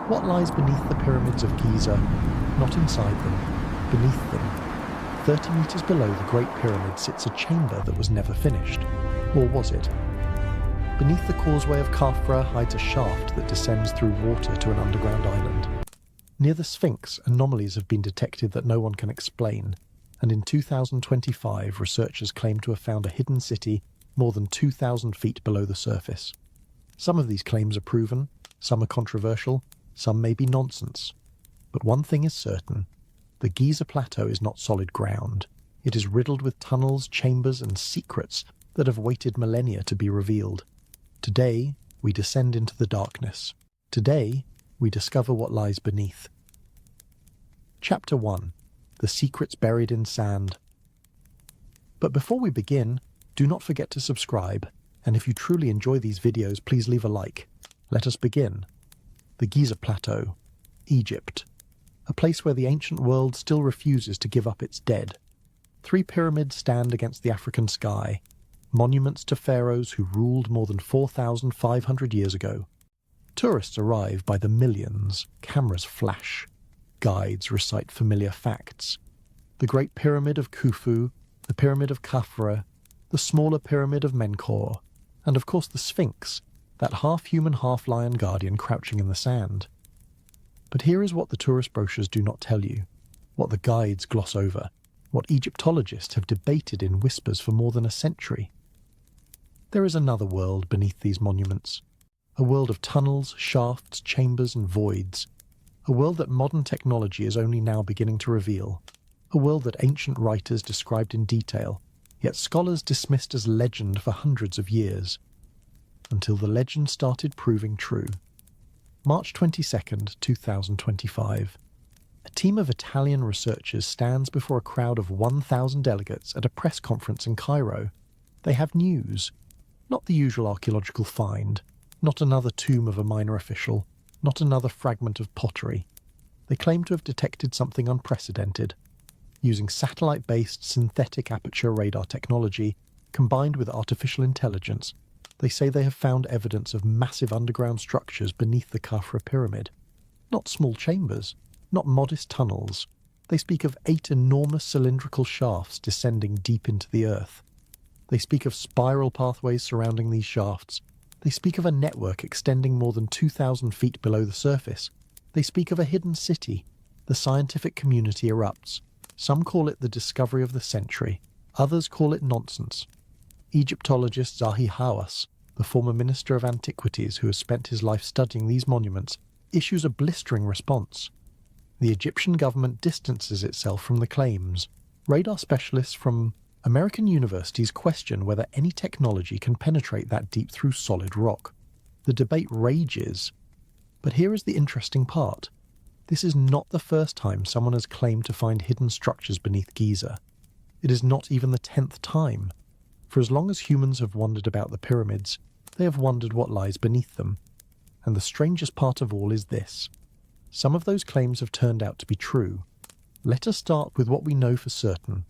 What lies beneath the pyramids of Giza? Not inside them, beneath them. 30 meters below the Great Pyramid sits a chamber that was never finished. Or was it? Beneath the causeway of Khafra hides a shaft that descends through water to an underground island. Near the Sphinx, anomalies have been detected that no one can explain, and in 2025 researchers claim to have found a hidden city more than 2,000 feet below the surface. Some of these claims are proven, some are controversial, some may be nonsense. But one thing is certain: the Giza Plateau is not solid ground. It is riddled with tunnels, chambers, and secrets that have waited millennia to be revealed. Today, we descend into the darkness. Today, we discover what lies beneath. Chapter 1: The Secrets Buried in Sand. But before we begin, do not forget to subscribe, and if you truly enjoy these videos, please leave a like. Let us begin. The Giza Plateau, Egypt. A place where the ancient world still refuses to give up its dead. 3 pyramids stand against the African sky, monuments to pharaohs who ruled more than 4,500 years ago. Tourists arrive by the millions, cameras flash, guides recite familiar facts. The Great Pyramid of Khufu, the Pyramid of Khafra, the smaller Pyramid of Menkaure, and of course the Sphinx, that half-human, half-lion guardian crouching in the sand. But here is what the tourist brochures do not tell you, what the guides gloss over, what Egyptologists have debated in whispers for more than a century. There is another world beneath these monuments, a world of tunnels, shafts, chambers, and voids, a world that modern technology is only now beginning to reveal, a world that ancient writers described in detail, yet scholars dismissed as legend for hundreds of years, until the legend started proving true. March 22nd, 2025. A team of Italian researchers stands before a crowd of 1,000 delegates at a press conference in Cairo. They have news. Not the usual archaeological find, not another tomb of a minor official, not another fragment of pottery. They claim to have detected something unprecedented. Using satellite-based synthetic aperture radar technology, combined with artificial intelligence, they say they have found evidence of massive underground structures beneath the Khafra pyramid. Not small chambers, not modest tunnels. They speak of 8 enormous cylindrical shafts descending deep into the earth. They speak of spiral pathways surrounding these shafts. They speak of a network extending more than 2,000 feet below the surface. They speak of a hidden city. The scientific community erupts. Some call it the discovery of the century. Others call it nonsense. Egyptologist Zahi Hawass, the former Minister of Antiquities who has spent his life studying these monuments, issues a blistering response. The Egyptian government distances itself from the claims. Radar specialists from American universities question whether any technology can penetrate that deep through solid rock. The debate rages. But here is the interesting part. This is not the first time someone has claimed to find hidden structures beneath Giza. It is not even the 10th time. For as long as humans have wondered about the pyramids, they have wondered what lies beneath them. And the strangest part of all is this. Some of those claims have turned out to be true. Let us start with what we know for certain.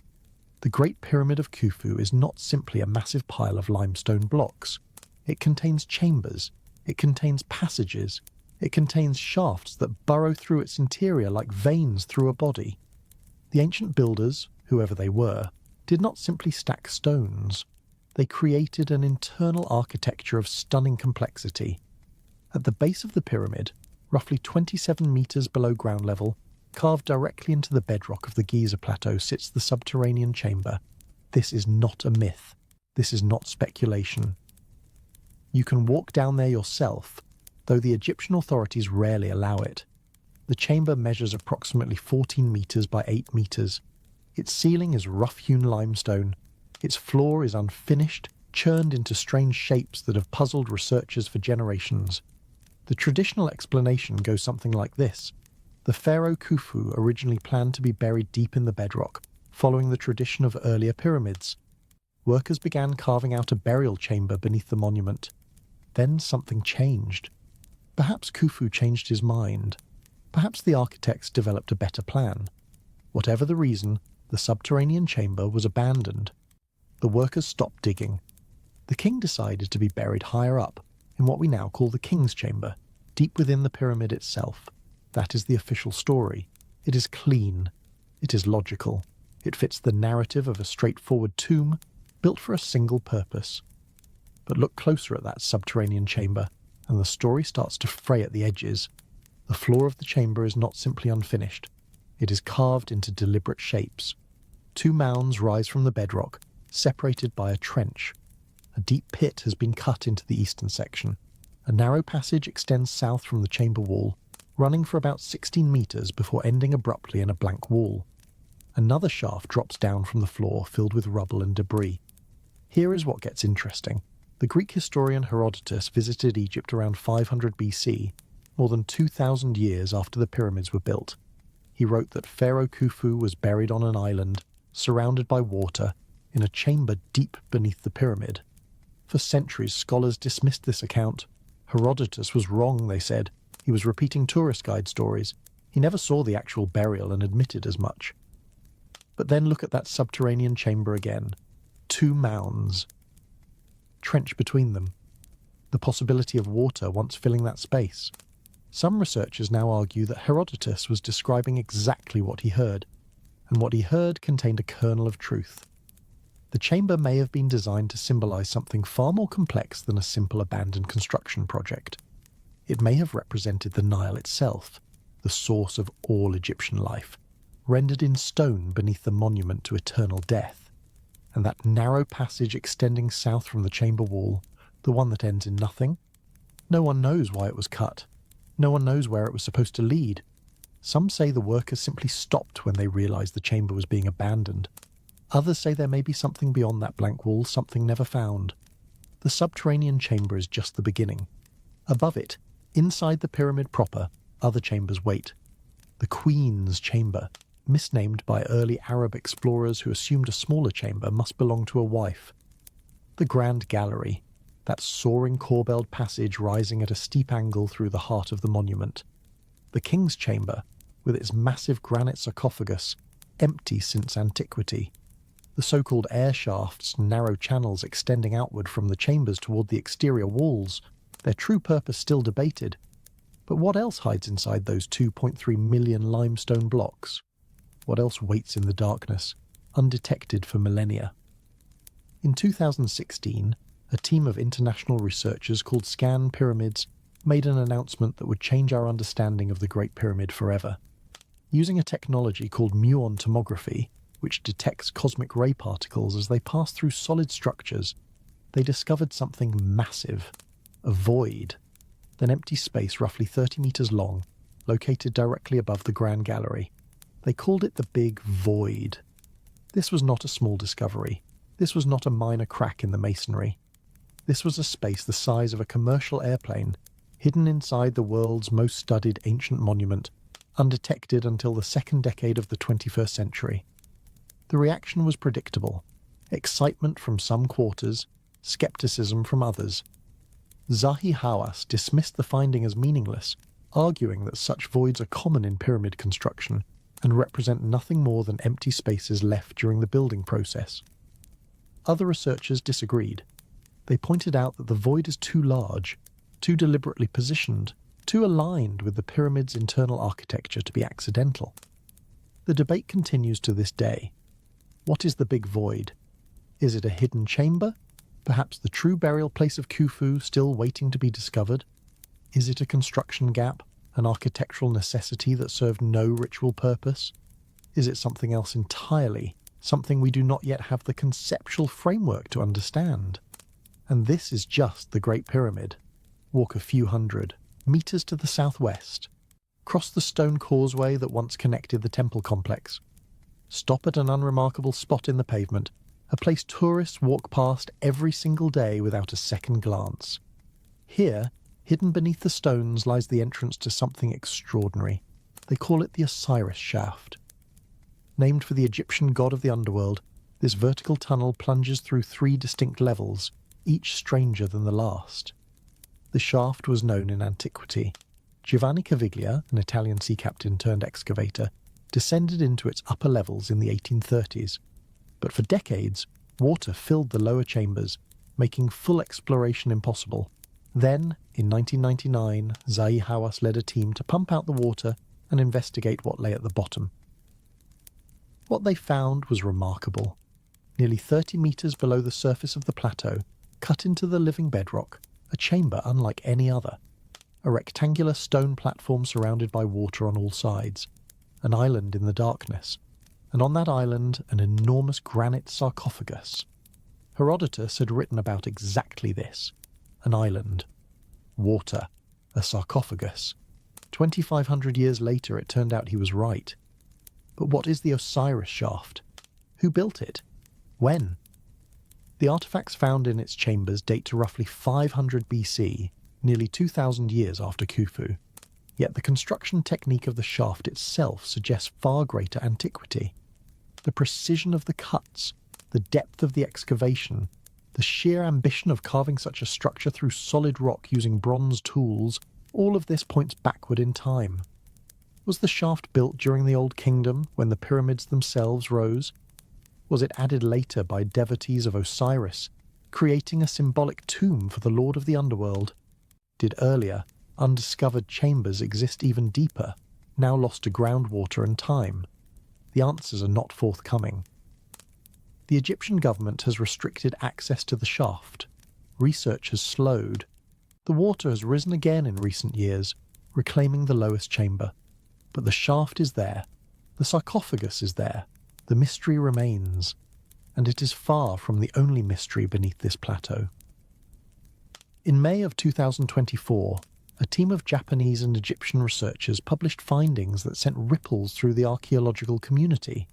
The Great Pyramid of Khufu is not simply a massive pile of limestone blocks. It contains chambers. It contains passages. It contains shafts that burrow through its interior like veins through a body. The ancient builders, whoever they were, did not simply stack stones. They created an internal architecture of stunning complexity. At the base of the pyramid, roughly 27 meters below ground level, carved directly into the bedrock of the Giza Plateau, sits the subterranean chamber. This is not a myth. This is not speculation. You can walk down there yourself, though the Egyptian authorities rarely allow it. The chamber measures approximately 14 meters by 8 meters. Its ceiling is rough-hewn limestone. Its floor is unfinished, churned into strange shapes that have puzzled researchers for generations. The traditional explanation goes something like this. The pharaoh Khufu originally planned to be buried deep in the bedrock, following the tradition of earlier pyramids. Workers began carving out a burial chamber beneath the monument. Then something changed. Perhaps Khufu changed his mind. Perhaps the architects developed a better plan. Whatever the reason, the subterranean chamber was abandoned. The workers stopped digging. The king decided to be buried higher up, in what we now call the king's chamber. deep within the pyramid itself. That is the official story. It is clean. It is logical. It fits the narrative of a straightforward tomb built for a single purpose. But look closer at that subterranean chamber, and the story starts to fray at the edges. The floor of the chamber is not simply unfinished. It is carved into deliberate shapes. 2 mounds rise from the bedrock, separated by a trench. A deep pit has been cut into the eastern section. A narrow passage extends south from the chamber wall, running for about 16 meters before ending abruptly in a blank wall. Another shaft drops down from the floor, filled with rubble and debris. Here is what gets interesting. The Greek historian Herodotus visited Egypt around 500 BC, more than 2,000 years after the pyramids were built. He wrote that Pharaoh Khufu was buried on an island, surrounded by water, in a chamber deep beneath the pyramid. For centuries, scholars dismissed this account. Herodotus was wrong, they said. He was repeating tourist guide stories. He never saw the actual burial and admitted as much. But then look at that subterranean chamber again. 2 mounds. Trench between them. The possibility of water once filling that space. Some researchers now argue that Herodotus was describing exactly what he heard, and what he heard contained a kernel of truth. The chamber may have been designed to symbolize something far more complex than a simple abandoned construction project. It may have represented the Nile itself, the source of all Egyptian life, rendered in stone beneath the monument to eternal death. And that narrow passage extending south from the chamber wall, the one that ends in nothing? No one knows why it was cut. No one knows where it was supposed to lead. Some say the workers simply stopped when they realized the chamber was being abandoned. Others say there may be something beyond that blank wall, something never found. The subterranean chamber is just the beginning. Above it, inside the pyramid proper, other chambers wait. The Queen's Chamber, misnamed by early Arab explorers who assumed a smaller chamber must belong to a wife. The Grand Gallery, that soaring corbelled passage rising at a steep angle through the heart of the monument. The King's Chamber, with its massive granite sarcophagus, empty since antiquity. The so-called air shafts, narrow channels extending outward from the chambers toward the exterior walls, their true purpose still debated. But what else hides inside those 2.3 million limestone blocks? What else waits in the darkness, undetected for millennia? In 2016, a team of international researchers called Scan Pyramids made an announcement that would change our understanding of the Great Pyramid forever. Using a technology called muon tomography, which detects cosmic ray particles as they pass through solid structures, they discovered something massive, a void, an empty space roughly 30 meters long, located directly above the Grand Gallery. They called it the Big Void. This was not a small discovery. This was not a minor crack in the masonry. This was a space the size of a commercial airplane, hidden inside the world's most studied ancient monument, undetected until the second decade of the 21st century. The reaction was predictable. Excitement from some quarters, skepticism from others. Zahi Hawass dismissed the finding as meaningless, arguing that such voids are common in pyramid construction and represent nothing more than empty spaces left during the building process. Other researchers disagreed. They pointed out that the void is too large, too deliberately positioned, too aligned with the pyramid's internal architecture to be accidental. The debate continues to this day. What is the Big Void? Is it a hidden chamber? Perhaps the true burial place of Khufu still waiting to be discovered? Is it a construction gap, an architectural necessity that served no ritual purpose? Is it something else entirely, something we do not yet have the conceptual framework to understand? And this is just the Great Pyramid. Walk a few hundred meters to the southwest. Cross the stone causeway that once connected the temple complex. Stop at an unremarkable spot in the pavement, a place tourists walk past every single day without a second glance. Here, hidden beneath the stones, lies the entrance to something extraordinary. They call it the Osiris Shaft. Named for the Egyptian god of the underworld, this vertical tunnel plunges through 3 distinct levels, each stranger than the last. The shaft was known in antiquity. Giovanni Caviglia, an Italian sea captain turned excavator, descended into its upper levels in the 1830s. But for decades, water filled the lower chambers, making full exploration impossible, Then, in 1999, Zahi Hawass led a team to pump out the water and investigate what lay at the bottom. What they found was remarkable. Nearly 30 metres below the surface of the plateau, cut into the living bedrock, a chamber unlike any other. A rectangular stone platform surrounded by water on all sides, an island in the darkness, and on that island an enormous granite sarcophagus. Herodotus had written about exactly this: an island, water, a sarcophagus. 2,500 years later it turned out he was right. But what is the Osiris shaft? Who built it? When? The artifacts found in its chambers date to roughly 500 BC, nearly 2,000 years after Khufu. Yet the construction technique of the shaft itself suggests far greater antiquity. The precision of the cuts, the depth of the excavation, the sheer ambition of carving such a structure through solid rock using bronze tools, all of this points backward in time. Was the shaft built during the Old Kingdom, when the pyramids themselves rose? Was it added later by devotees of Osiris, creating a symbolic tomb for the Lord of the Underworld? Did earlier, undiscovered chambers exist even deeper, now lost to groundwater and time? The answers are not forthcoming. The Egyptian government has restricted access to the shaft. Research has slowed. The water has risen again in recent years, reclaiming the lowest chamber. But the shaft is there. The sarcophagus is there. The mystery remains. And it is far from the only mystery beneath this plateau. In May of 2024, a team of Japanese and Egyptian researchers published findings that sent ripples through the archaeological community.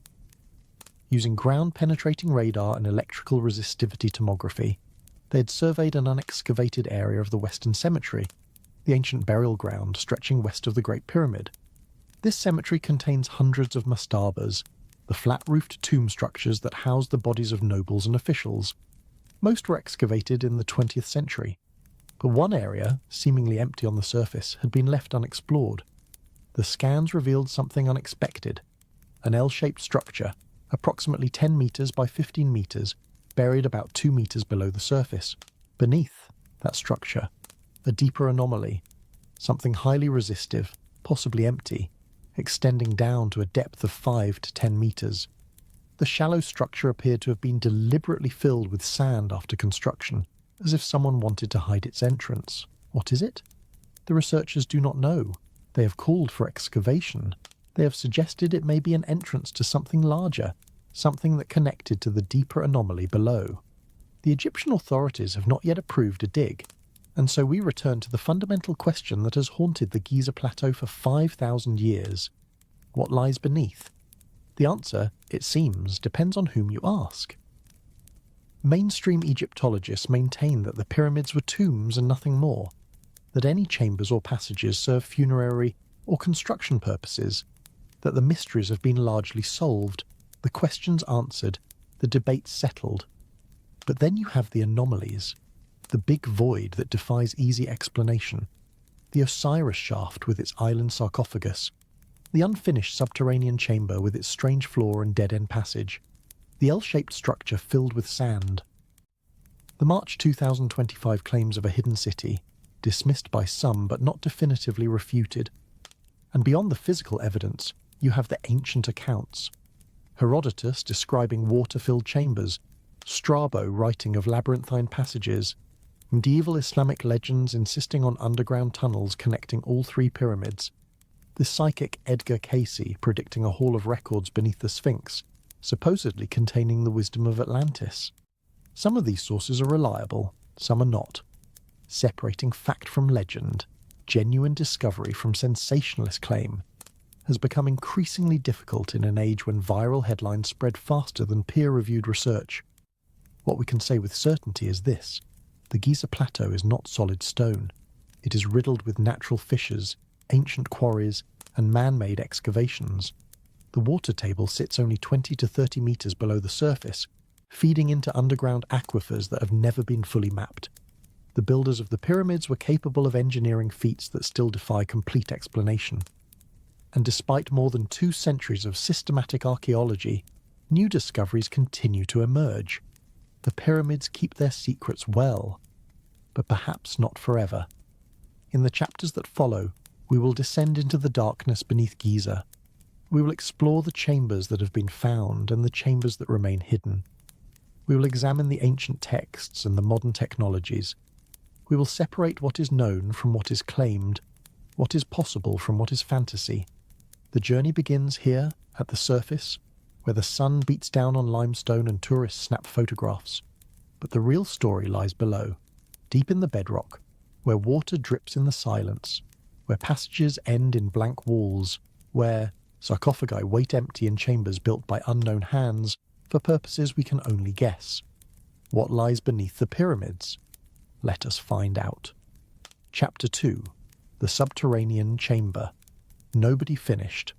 Using ground-penetrating radar and electrical resistivity tomography, they had surveyed an unexcavated area of the Western Cemetery, the ancient burial ground stretching west of the Great Pyramid. This cemetery contains hundreds of mastabas, the flat-roofed tomb structures that house the bodies of nobles and officials. Most were excavated in the 20th century, but one area, seemingly empty on the surface, had been left unexplored. The scans revealed something unexpected: an L-shaped structure, approximately 10 metres by 15 metres, buried about 2 metres below the surface. Beneath that structure, a deeper anomaly, something highly resistive, possibly empty, extending down to a depth of 5 to 10 metres. The shallow structure appeared to have been deliberately filled with sand after construction, as if someone wanted to hide its entrance. What is it? The researchers do not know. They have called for excavation. They have suggested it may be an entrance to something larger, something that connected to the deeper anomaly below. The Egyptian authorities have not yet approved a dig, and so we return to the fundamental question that has haunted the Giza Plateau for 5,000 years. What lies beneath? The answer, it seems, depends on whom you ask. Mainstream Egyptologists maintain that the pyramids were tombs and nothing more, that any chambers or passages serve funerary or construction purposes, that the mysteries have been largely solved, the questions answered, the debates settled. But then you have the anomalies, the big void that defies easy explanation, the Osiris shaft with its island sarcophagus, the unfinished subterranean chamber with its strange floor and dead-end passage, the L-shaped structure filled with sand. The March 2025 claims of a hidden city, dismissed by some but not definitively refuted. And beyond the physical evidence, you have the ancient accounts. Herodotus describing water-filled chambers, Strabo writing of labyrinthine passages, medieval Islamic legends insisting on underground tunnels connecting all 3 pyramids, the psychic Edgar Cayce predicting a hall of records beneath the Sphinx, supposedly containing the wisdom of Atlantis. Some of these sources are reliable, some are not. Separating fact from legend, genuine discovery from sensationalist claim, has become increasingly difficult in an age when viral headlines spread faster than peer-reviewed research. What we can say with certainty is this: the Giza Plateau is not solid stone. It is riddled with natural fissures, ancient quarries, and man-made excavations. The water table sits only 20 to 30 metres below the surface, feeding into underground aquifers that have never been fully mapped. The builders of the pyramids were capable of engineering feats that still defy complete explanation. And despite more than 2 centuries of systematic archaeology, new discoveries continue to emerge. The pyramids keep their secrets well. but perhaps not forever. In the chapters that follow, we will descend into the darkness beneath Giza. We will explore the chambers that have been found and the chambers that remain hidden. We will examine the ancient texts and the modern technologies. We will separate what is known from what is claimed, what is possible from what is fantasy. The journey begins here, at the surface, where the sun beats down on limestone and tourists snap photographs. But the real story lies below, deep in the bedrock, where water drips in the silence, where passages end in blank walls, where sarcophagi wait empty in chambers built by unknown hands for purposes we can only guess. What lies beneath the pyramids? Let us find out. Chapter 2. The Subterranean Chamber. Nobody finished.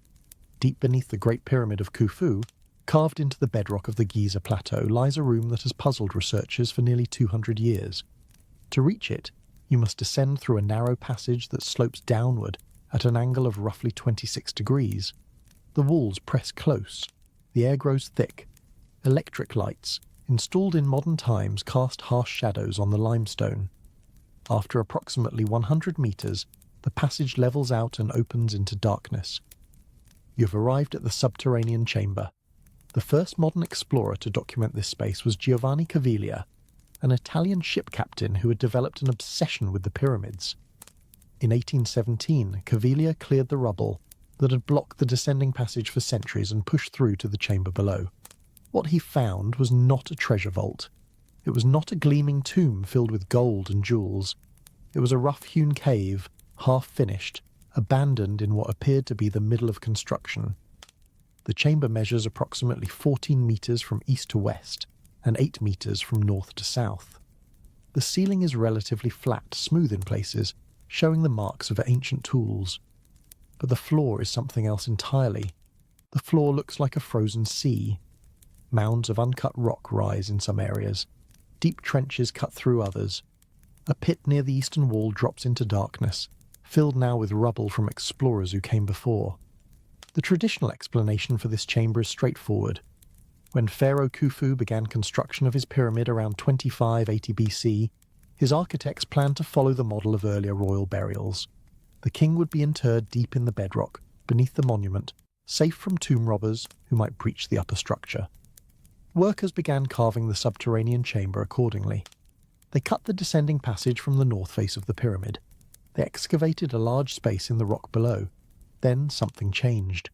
Deep beneath the Great Pyramid of Khufu, carved into the bedrock of the Giza Plateau, lies a room that has puzzled researchers for nearly 200 years. To reach it, you must descend through a narrow passage that slopes downward at an angle of roughly 26 degrees. The walls press close. The air grows thick. Electric lights, installed in modern times, cast harsh shadows on the limestone. After approximately 100 meters, the passage levels out and opens into darkness. You've arrived at the subterranean chamber. The first modern explorer to document this space was Giovanni Caviglia, an Italian ship captain who had developed an obsession with the pyramids. In 1817, Caviglia cleared the rubble that had blocked the descending passage for centuries and pushed through to the chamber below. What he found was not a treasure vault. It was not a gleaming tomb filled with gold and jewels. It was a rough-hewn cave, half-finished, abandoned in what appeared to be the middle of construction. The chamber measures approximately 14 meters from east to west, and 8 meters from north to south. The ceiling is relatively flat, smooth in places, showing the marks of ancient tools. But the floor is something else entirely. The floor looks like a frozen sea. Mounds of uncut rock rise in some areas. Deep trenches cut through others. A pit near the eastern wall drops into darkness, filled now with rubble from explorers who came before. The traditional explanation for this chamber is straightforward. When Pharaoh Khufu began construction of his pyramid around 2580 BC, his architects planned to follow the model of earlier royal burials. The king would be interred deep in the bedrock, beneath the monument, safe from tomb robbers who might breach the upper structure. Workers began carving the subterranean chamber accordingly. They cut the descending passage from the north face of the pyramid. They excavated a large space in the rock below. Then something changed.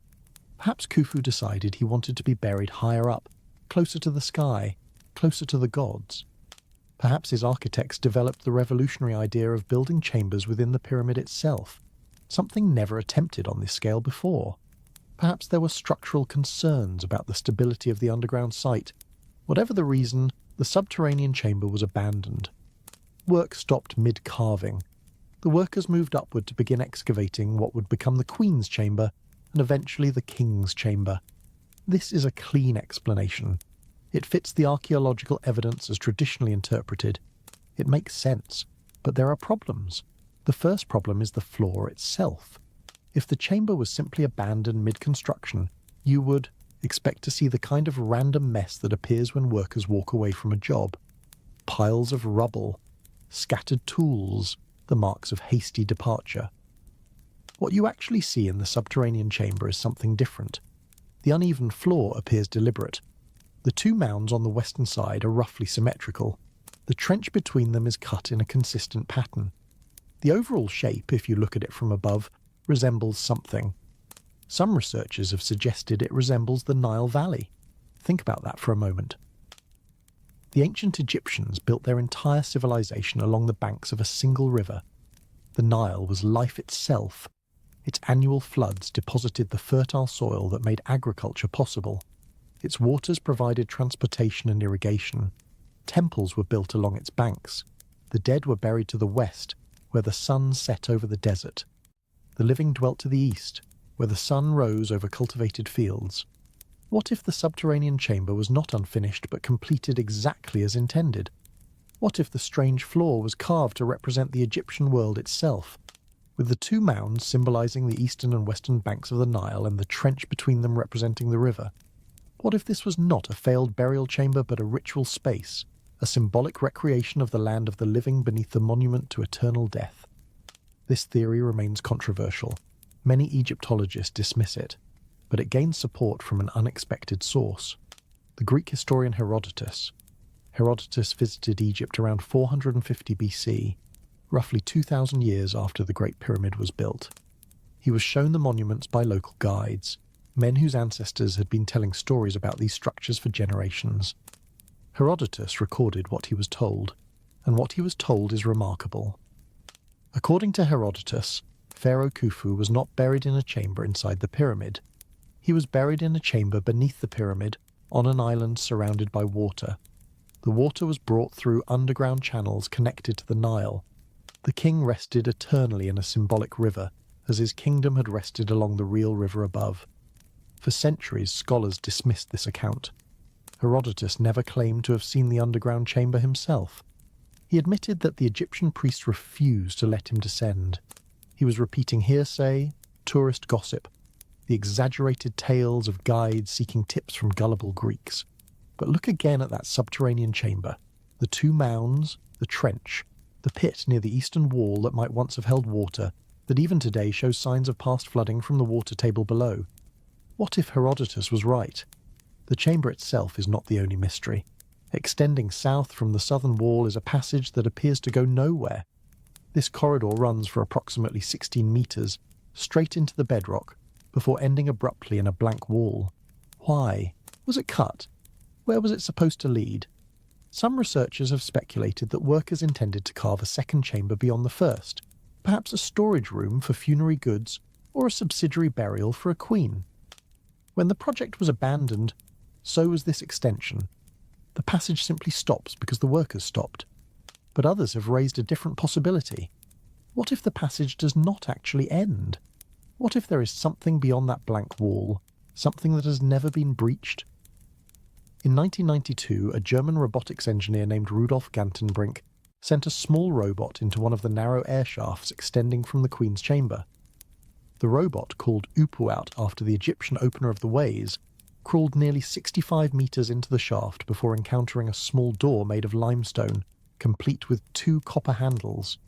Perhaps Khufu decided he wanted to be buried higher up, closer to the sky, closer to the gods. Perhaps his architects developed the revolutionary idea of building chambers within the pyramid itself, something never attempted on this scale before. Perhaps there were structural concerns about the stability of the underground site. Whatever the reason, the subterranean chamber was abandoned. Work stopped mid-carving. The workers moved upward to begin excavating what would become the Queen's Chamber and eventually the King's Chamber. This is a clean explanation. It fits the archaeological evidence as traditionally interpreted. It makes sense, but there are problems. The first problem is the floor itself. If the chamber was simply abandoned mid-construction, you would expect to see the kind of random mess that appears when workers walk away from a job. Piles of rubble, scattered tools, the marks of hasty departure. What you actually see in the subterranean chamber is something different. The uneven floor appears deliberate. The two mounds on the western side are roughly symmetrical. The trench between them is cut in a consistent pattern. The overall shape, if you look at it from above, resembles something. Some researchers have suggested it resembles the Nile Valley. Think about that for a moment. The ancient Egyptians built their entire civilization along the banks of a single river. The Nile was life itself. Its annual floods deposited the fertile soil that made agriculture possible. Its waters provided transportation and irrigation. Temples were built along its banks. The dead were buried to the west, where the sun set over the desert. The living dwelt to the east, where the sun rose over cultivated fields. What if the subterranean chamber was not unfinished but completed exactly as intended? What if the strange floor was carved to represent the Egyptian world itself, with the two mounds symbolizing the eastern and western banks of the Nile and the trench between them representing the river? What if this was not a failed burial chamber but a ritual space, a symbolic recreation of the land of the living beneath the monument to eternal death. This theory remains controversial. Many Egyptologists dismiss it, but it gains support from an unexpected source. The Greek historian Herodotus. Herodotus visited Egypt around 450 BC, roughly 2,000 years after the Great Pyramid was built. He was shown the monuments by local guides, men whose ancestors had been telling stories about these structures for generations. Herodotus recorded what he was told, and what he was told is remarkable. According to Herodotus, Pharaoh Khufu was not buried in a chamber inside the pyramid. He was buried in a chamber beneath the pyramid, on an island surrounded by water. The water was brought through underground channels connected to the Nile. The king rested eternally in a symbolic river, as his kingdom had rested along the real river above. For centuries, scholars dismissed this account. Herodotus never claimed to have seen the underground chamber himself. He admitted that the Egyptian priests refused to let him descend. He was repeating hearsay, tourist gossip, the exaggerated tales of guides seeking tips from gullible Greeks. But look again at that subterranean chamber, the two mounds, the trench, the pit near the eastern wall that might once have held water, that even today shows signs of past flooding from the water table below. What if Herodotus was right? The chamber itself is not the only mystery. Extending south from the southern wall is a passage that appears to go nowhere. This corridor runs for approximately 16 meters, straight into the bedrock, before ending abruptly in a blank wall. Why? Was it cut? Where was it supposed to lead? Some researchers have speculated that workers intended to carve a second chamber beyond the first, perhaps a storage room for funerary goods or a subsidiary burial for a queen. When the project was abandoned, so was this extension. The passage simply stops because the workers stopped. But others have raised a different possibility. What if the passage does not actually end? What if there is something beyond that blank wall, something that has never been breached? In 1992, a German robotics engineer named Rudolf Gantenbrink sent a small robot into one of the narrow air shafts extending from the Queen's chamber. The robot, called Upuaut after the Egyptian opener of the ways, crawled nearly 65 meters into the shaft before encountering a small door made of limestone, complete with 2 copper handles.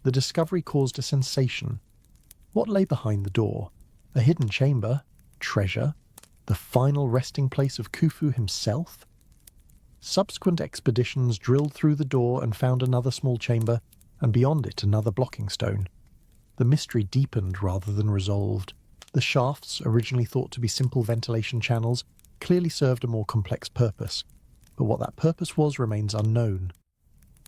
The discovery caused a sensation. What lay behind the door? A hidden chamber? Treasure? The final resting place of Khufu himself? Subsequent expeditions drilled through the door and found another small chamber, and beyond it another blocking stone. The mystery deepened rather than resolved. The shafts, originally thought to be simple ventilation channels, clearly served a more complex purpose, but what that purpose was remains unknown.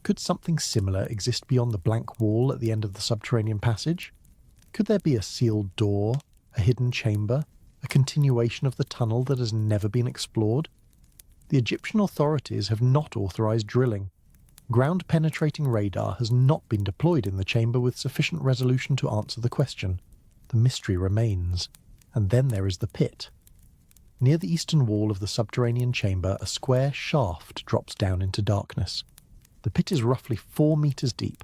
Could something similar exist beyond the blank wall at the end of the subterranean passage? Could there be a sealed door, a hidden chamber, a continuation of the tunnel that has never been explored? The Egyptian authorities have not authorized drilling. Ground-penetrating radar has not been deployed in the chamber with sufficient resolution to answer the question. The mystery remains. And then there is the pit. Near the eastern wall of the subterranean chamber, a square shaft drops down into darkness. The pit is roughly 4 meters deep,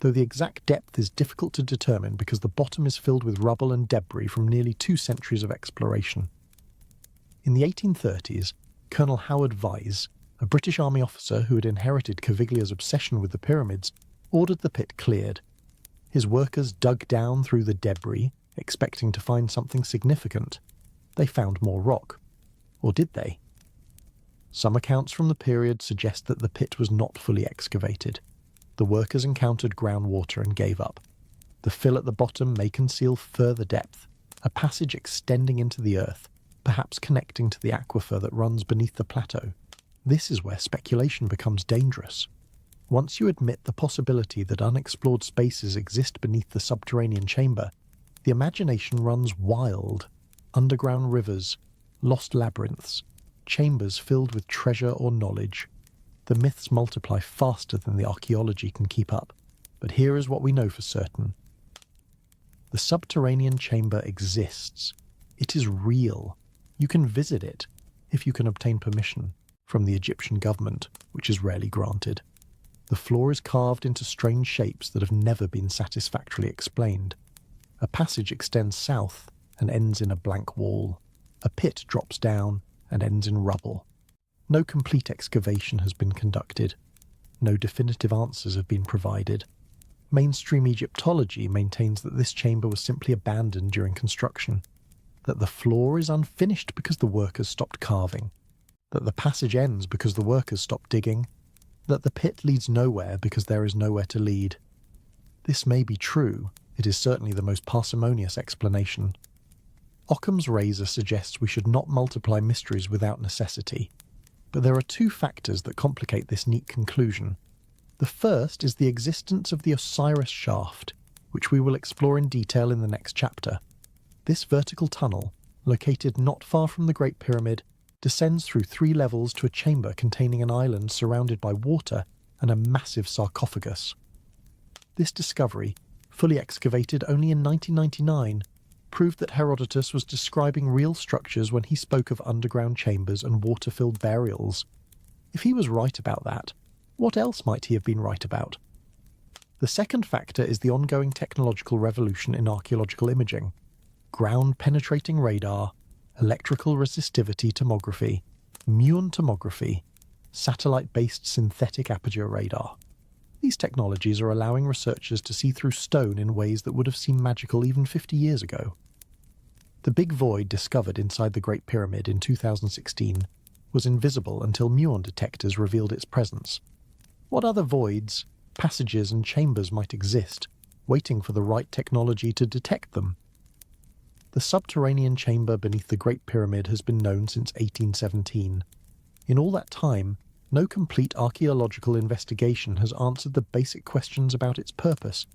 though the exact depth is difficult to determine because the bottom is filled with rubble and debris from nearly 2 centuries of exploration. In the 1830s, Colonel Howard Vyse, a British Army officer who had inherited Caviglia's obsession with the pyramids, ordered the pit cleared. His workers dug down through the debris, expecting to find something significant. They found more rock. Or did they? Some accounts from the period suggest that the pit was not fully excavated. The workers encountered groundwater and gave up. The fill at the bottom may conceal further depth, a passage extending into the earth, perhaps connecting to the aquifer that runs beneath the plateau. This is where speculation becomes dangerous. Once you admit the possibility that unexplored spaces exist beneath the subterranean chamber, the imagination runs wild. Underground rivers, lost labyrinths, chambers filled with treasure or knowledge. The myths multiply faster than the archaeology can keep up. But here is what we know for certain. The subterranean chamber exists. It is real. You can visit it, if you can obtain permission, from the Egyptian government, which is rarely granted. The floor is carved into strange shapes that have never been satisfactorily explained. A passage extends south and ends in a blank wall. A pit drops down and ends in rubble. No complete excavation has been conducted. no definitive answers have been provided. Mainstream Egyptology maintains that this chamber was simply abandoned during construction, that the floor is unfinished because the workers stopped carving, that the passage ends because the workers stopped digging, that the pit leads nowhere because there is nowhere to lead. This may be true. It is certainly the most parsimonious explanation. Occam's razor suggests we should not multiply mysteries without necessity, but there are two factors that complicate this neat conclusion. The first is the existence of the Osiris shaft, which we will explore in detail in the next chapter. This vertical tunnel, located not far from the Great Pyramid, descends through 3 levels to a chamber containing an island surrounded by water and a massive sarcophagus. This discovery, fully excavated only in 1999, proved that Herodotus was describing real structures when he spoke of underground chambers and water-filled burials. If he was right about that, what else might he have been right about? The second factor is the ongoing technological revolution in archaeological imaging. Ground-penetrating radar, electrical resistivity tomography, muon tomography, satellite-based synthetic aperture radar. These technologies are allowing researchers to see through stone in ways that would have seemed magical even 50 years ago. The big void discovered inside the Great Pyramid in 2016 was invisible until muon detectors revealed its presence. What other voids, passages and chambers might exist, waiting for the right technology to detect them? The subterranean chamber beneath the Great Pyramid has been known since 1817. In all that time, no complete archaeological investigation has answered the basic questions about its purpose.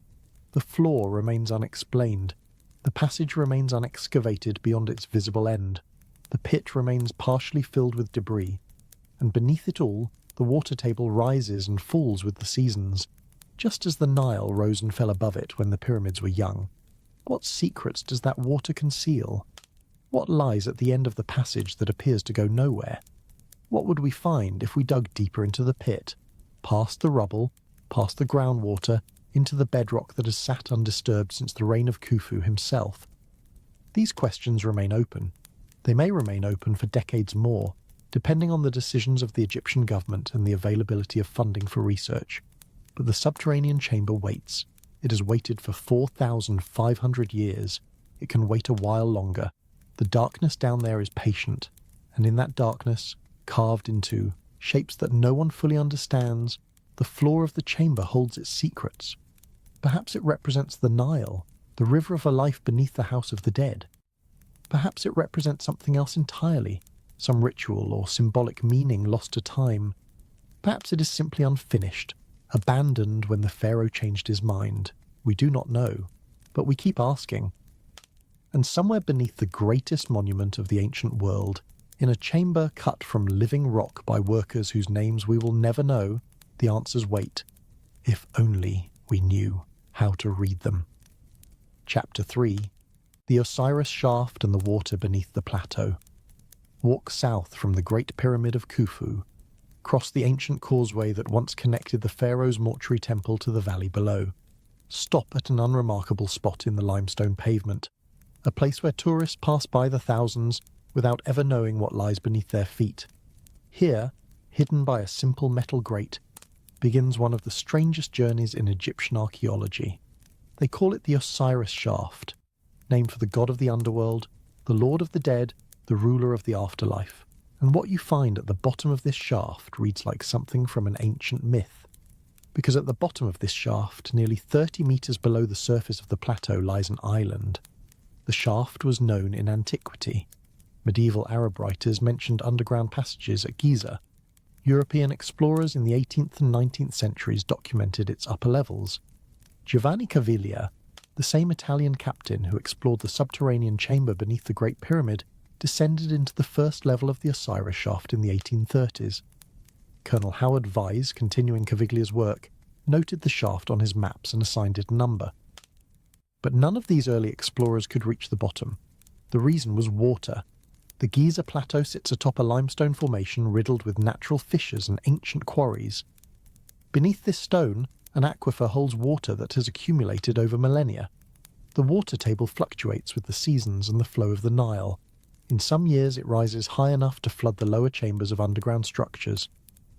The floor remains unexplained. The passage remains unexcavated beyond its visible end. The pit remains partially filled with debris. And beneath it all, the water table rises and falls with the seasons, just as the Nile rose and fell above it when the pyramids were young. What secrets does that water conceal? What lies at the end of the passage that appears to go nowhere? What would we find if we dug deeper into the pit, past the rubble, past the groundwater, into the bedrock that has sat undisturbed since the reign of Khufu himself? These questions remain open. They may remain open for decades more, depending on the decisions of the Egyptian government and the availability of funding for research. But the subterranean chamber waits. It has waited for 4,500 years. It can wait a while longer. The darkness down there is patient, and in that darkness, carved into shapes that no one fully understands, the floor of the chamber holds its secrets. Perhaps it represents the Nile, the river of a life beneath the house of the dead. Perhaps it represents something else entirely, some ritual or symbolic meaning lost to time. Perhaps it is simply unfinished, abandoned when the pharaoh changed his mind. We do not know, but we keep asking. And somewhere beneath the greatest monument of the ancient world, in a chamber cut from living rock by workers whose names we will never know, the answers wait. If only we knew how to read them. Chapter 3. The Osiris Shaft and the Water Beneath the Plateau. Walk south from the Great Pyramid of Khufu. Cross the ancient causeway that once connected the pharaoh's mortuary temple to the valley below. Stop at an unremarkable spot in the limestone pavement, a place where tourists pass by the thousands without ever knowing what lies beneath their feet. Here, hidden by a simple metal grate, begins one of the strangest journeys in Egyptian archaeology. They call it the Osiris Shaft, named for the god of the underworld, the lord of the dead, the ruler of the afterlife. And what you find at the bottom of this shaft reads like something from an ancient myth. Because at the bottom of this shaft, nearly 30 meters below the surface of the plateau, lies an island. The shaft was known in antiquity. Medieval Arab writers mentioned underground passages at Giza. European explorers in the 18th and 19th centuries documented its upper levels. Giovanni Caviglia, the same Italian captain who explored the subterranean chamber beneath the Great Pyramid, descended into the first level of the Osiris Shaft in the 1830s. Colonel Howard Vyse, continuing Caviglia's work, noted the shaft on his maps and assigned it a number. But none of these early explorers could reach the bottom. The reason was water. The Giza Plateau sits atop a limestone formation riddled with natural fissures and ancient quarries. Beneath this stone, an aquifer holds water that has accumulated over millennia. The water table fluctuates with the seasons and the flow of the Nile. In some years it rises high enough to flood the lower chambers of underground structures.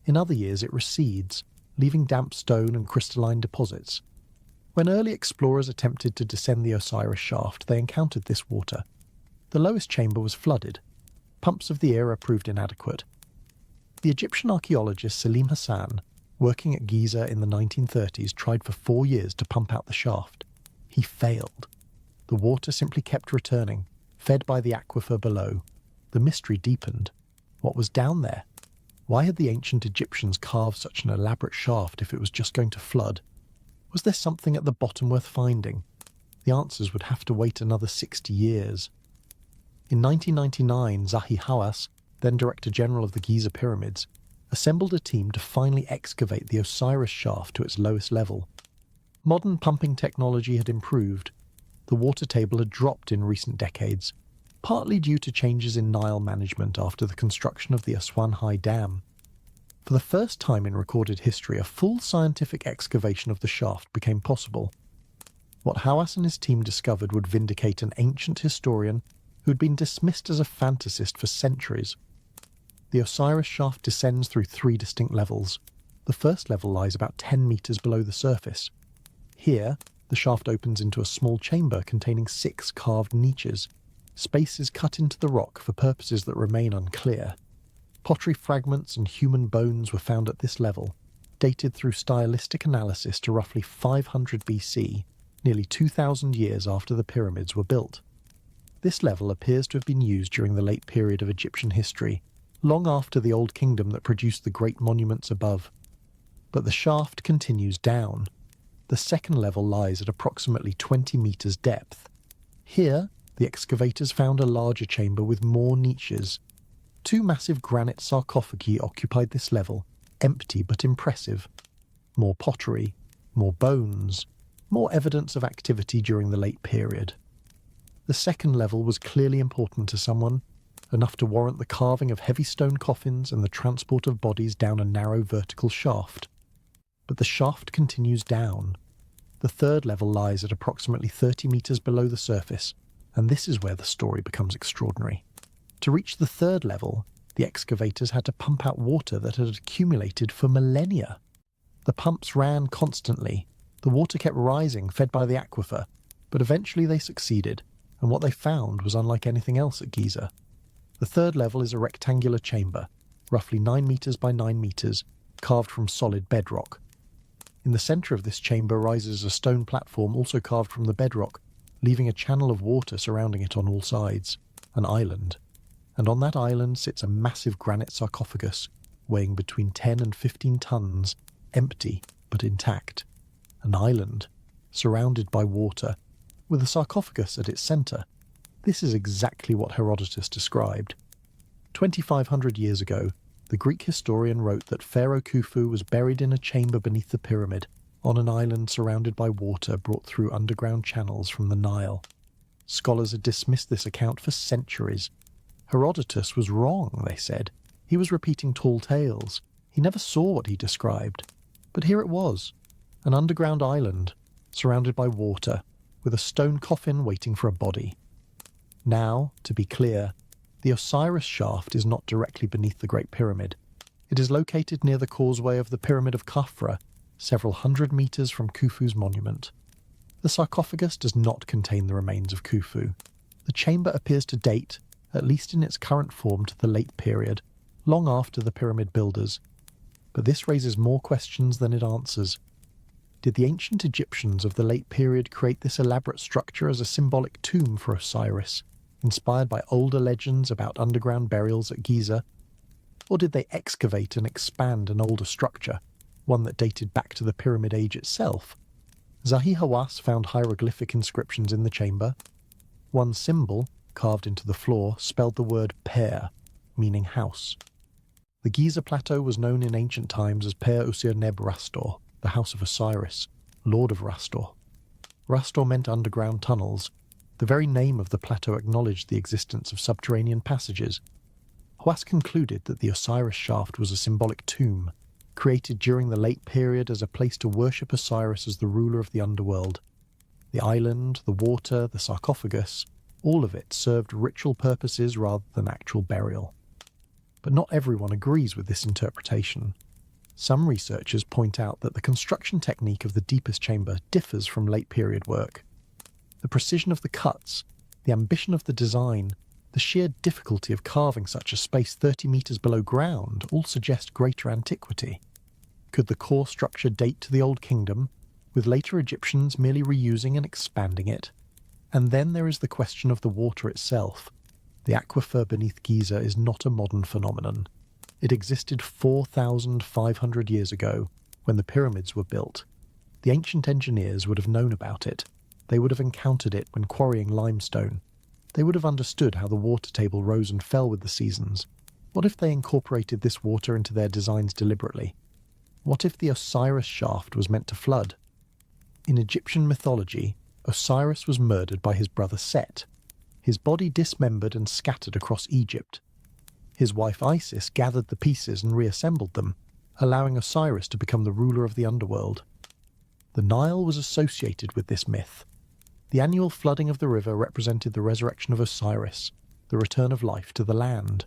In other years it recedes, leaving damp stone and crystalline deposits. When early explorers attempted to descend the Osiris shaft, they encountered this water. The lowest chamber was flooded. Pumps of the era proved inadequate. The Egyptian archaeologist Salim Hassan, working at Giza in the 1930s, tried for 4 years to pump out the shaft. He failed. The water simply kept returning, fed by the aquifer below. The mystery deepened. What was down there? Why had the ancient Egyptians carved such an elaborate shaft if it was just going to flood? Was there something at the bottom worth finding? The answers would have to wait another 60 years. In 1999, Zahi Hawass, then Director General of the Giza Pyramids, assembled a team to finally excavate the Osiris shaft to its lowest level. Modern pumping technology had improved. The water table had dropped in recent decades, partly due to changes in Nile management after the construction of the Aswan High Dam. For the first time in recorded history, a full scientific excavation of the shaft became possible. What Hawass and his team discovered would vindicate an ancient historian who had been dismissed as a fantasist for centuries. The Osiris shaft descends through 3 distinct levels. The first level lies about 10 meters below the surface. Here, the shaft opens into a small chamber containing 6 carved niches, spaces cut into the rock for purposes that remain unclear. Pottery fragments and human bones were found at this level, dated through stylistic analysis to roughly 500 BC, nearly 2,000 years after the pyramids were built. This level appears to have been used during the late period of Egyptian history, long after the Old Kingdom that produced the great monuments above. But the shaft continues down. The second level lies at approximately 20 meters depth. Here, the excavators found a larger chamber with more niches. 2 massive granite sarcophagi occupied this level, empty but impressive. More pottery, more bones, more evidence of activity during the late period. The second level was clearly important to someone, enough to warrant the carving of heavy stone coffins and the transport of bodies down a narrow vertical shaft. But the shaft continues down. The third level lies at approximately 30 meters below the surface, and this is where the story becomes extraordinary. To reach the third level, the excavators had to pump out water that had accumulated for millennia. The pumps ran constantly. The water kept rising, fed by the aquifer, but eventually they succeeded, and what they found was unlike anything else at Giza. The third level is a rectangular chamber, roughly 9 meters by 9 meters, carved from solid bedrock. In the center of this chamber rises a stone platform also carved from the bedrock, leaving a channel of water surrounding it on all sides, an island. And on that island sits a massive granite sarcophagus, weighing between 10 and 15 tons, empty but intact. An island, surrounded by water, with a sarcophagus at its center. This is exactly what Herodotus described. 2,500 years ago, the Greek historian wrote that Pharaoh Khufu was buried in a chamber beneath the pyramid, on an island surrounded by water brought through underground channels from the Nile. Scholars had dismissed this account for centuries. Herodotus was wrong, they said. He was repeating tall tales. He never saw what he described. But here it was, an underground island, surrounded by water, with a stone coffin waiting for a body. Now, to be clear, the Osiris shaft is not directly beneath the Great Pyramid. It is located near the causeway of the Pyramid of Khafra, several hundred meters from Khufu's monument. The sarcophagus does not contain the remains of Khufu. The chamber appears to date, at least in its current form, to the late period, long after the pyramid builders. But this raises more questions than it answers. Did the ancient Egyptians of the late period create this elaborate structure as a symbolic tomb for Osiris, inspired by older legends about underground burials at Giza? Or did they excavate and expand an older structure, one that dated back to the Pyramid Age itself? Zahi Hawass found hieroglyphic inscriptions in the chamber. One symbol, carved into the floor, spelled the word Per, meaning house. The Giza Plateau was known in ancient times as Per Usir Neb Rastor, the House of Osiris, Lord of Rastor. Rastor meant underground tunnels. The very name of the plateau acknowledged the existence of subterranean passages. Hawass concluded that the Osiris shaft was a symbolic tomb, created during the late period as a place to worship Osiris as the ruler of the underworld. The island, the water, the sarcophagus, all of it served ritual purposes rather than actual burial. But not everyone agrees with this interpretation. Some researchers point out that the construction technique of the deepest chamber differs from late period work. The precision of the cuts, the ambition of the design, the sheer difficulty of carving such a space 30 metres below ground all suggest greater antiquity. Could the core structure date to the Old Kingdom, with later Egyptians merely reusing and expanding it? And then there is the question of the water itself. The aquifer beneath Giza is not a modern phenomenon. It existed 4,500 years ago, when the pyramids were built. The ancient engineers would have known about it. They would have encountered it when quarrying limestone. They would have understood how the water table rose and fell with the seasons. What if they incorporated this water into their designs deliberately? What if the Osiris shaft was meant to flood? In Egyptian mythology, Osiris was murdered by his brother Set, his body dismembered and scattered across Egypt. His wife Isis gathered the pieces and reassembled them, allowing Osiris to become the ruler of the underworld. The Nile was associated with this myth. The annual flooding of the river represented the resurrection of Osiris, the return of life to the land.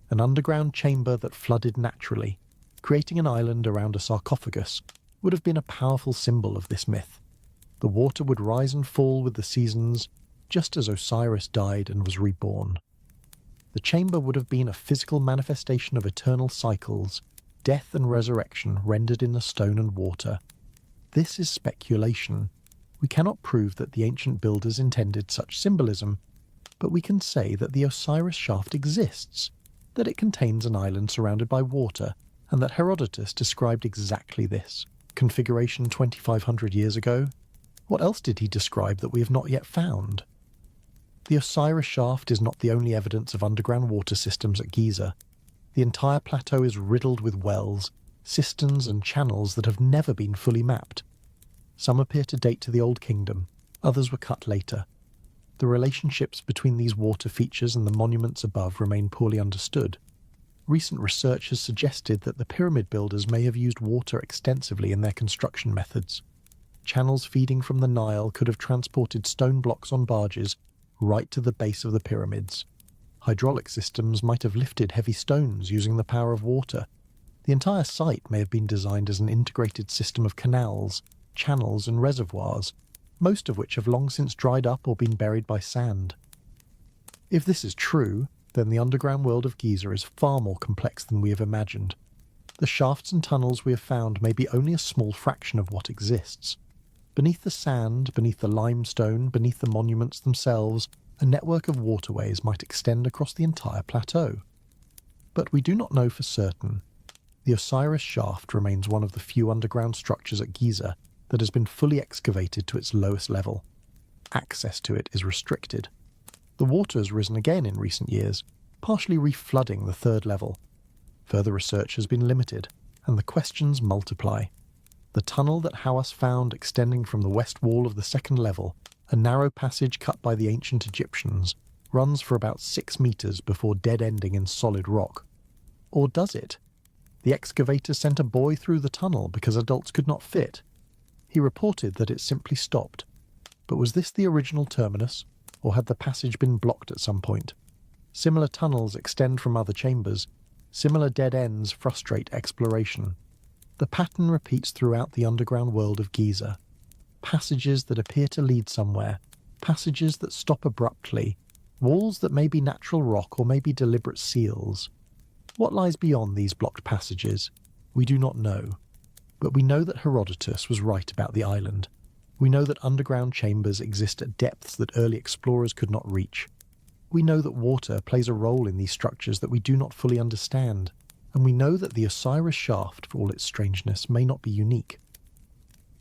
An underground chamber that flooded naturally, creating an island around a sarcophagus, would have been a powerful symbol of this myth. The water would rise and fall with the seasons, just as Osiris died and was reborn. The chamber would have been a physical manifestation of eternal cycles, death and resurrection rendered in the stone and water. This is speculation. We cannot prove that the ancient builders intended such symbolism, but we can say that the Osiris shaft exists, that it contains an island surrounded by water, and that Herodotus described exactly this configuration 2,500 years ago. What else did he describe that we have not yet found? The Osiris shaft is not the only evidence of underground water systems at Giza. The entire plateau is riddled with wells, cisterns and channels that have never been fully mapped. Some appear to date to the Old Kingdom, others were cut later. The relationships between these water features and the monuments above remain poorly understood. Recent research has suggested that the pyramid builders may have used water extensively in their construction methods. Channels feeding from the Nile could have transported stone blocks on barges right to the base of the pyramids. Hydraulic systems might have lifted heavy stones using the power of water. The entire site may have been designed as an integrated system of canals, channels and reservoirs, most of which have long since dried up or been buried by sand. If this is true, then the underground world of Giza is far more complex than we have imagined. The shafts and tunnels we have found may be only a small fraction of what exists. Beneath the sand, beneath the limestone, beneath the monuments themselves, a network of waterways might extend across the entire plateau. But we do not know for certain. The Osiris shaft remains one of the few underground structures at Giza that has been fully excavated to its lowest level. Access to it is restricted. The water has risen again in recent years, partially reflooding the third level. Further research has been limited, and the questions multiply. The tunnel that Hawass found extending from the west wall of the second level, a narrow passage cut by the ancient Egyptians, runs for about 6 meters before dead-ending in solid rock. Or does it? The excavator sent a boy through the tunnel because adults could not fit. He reported that it simply stopped. But was this the original terminus, or had the passage been blocked at some point? Similar tunnels extend from other chambers. Similar dead ends frustrate exploration. The pattern repeats throughout the underground world of Giza. Passages that appear to lead somewhere, passages that stop abruptly, walls that may be natural rock or may be deliberate seals. What lies beyond these blocked passages? We do not know. But we know that Herodotus was right about the island. We know that underground chambers exist at depths that early explorers could not reach. We know that water plays a role in these structures that we do not fully understand. And we know that the Osiris shaft, for all its strangeness, may not be unique.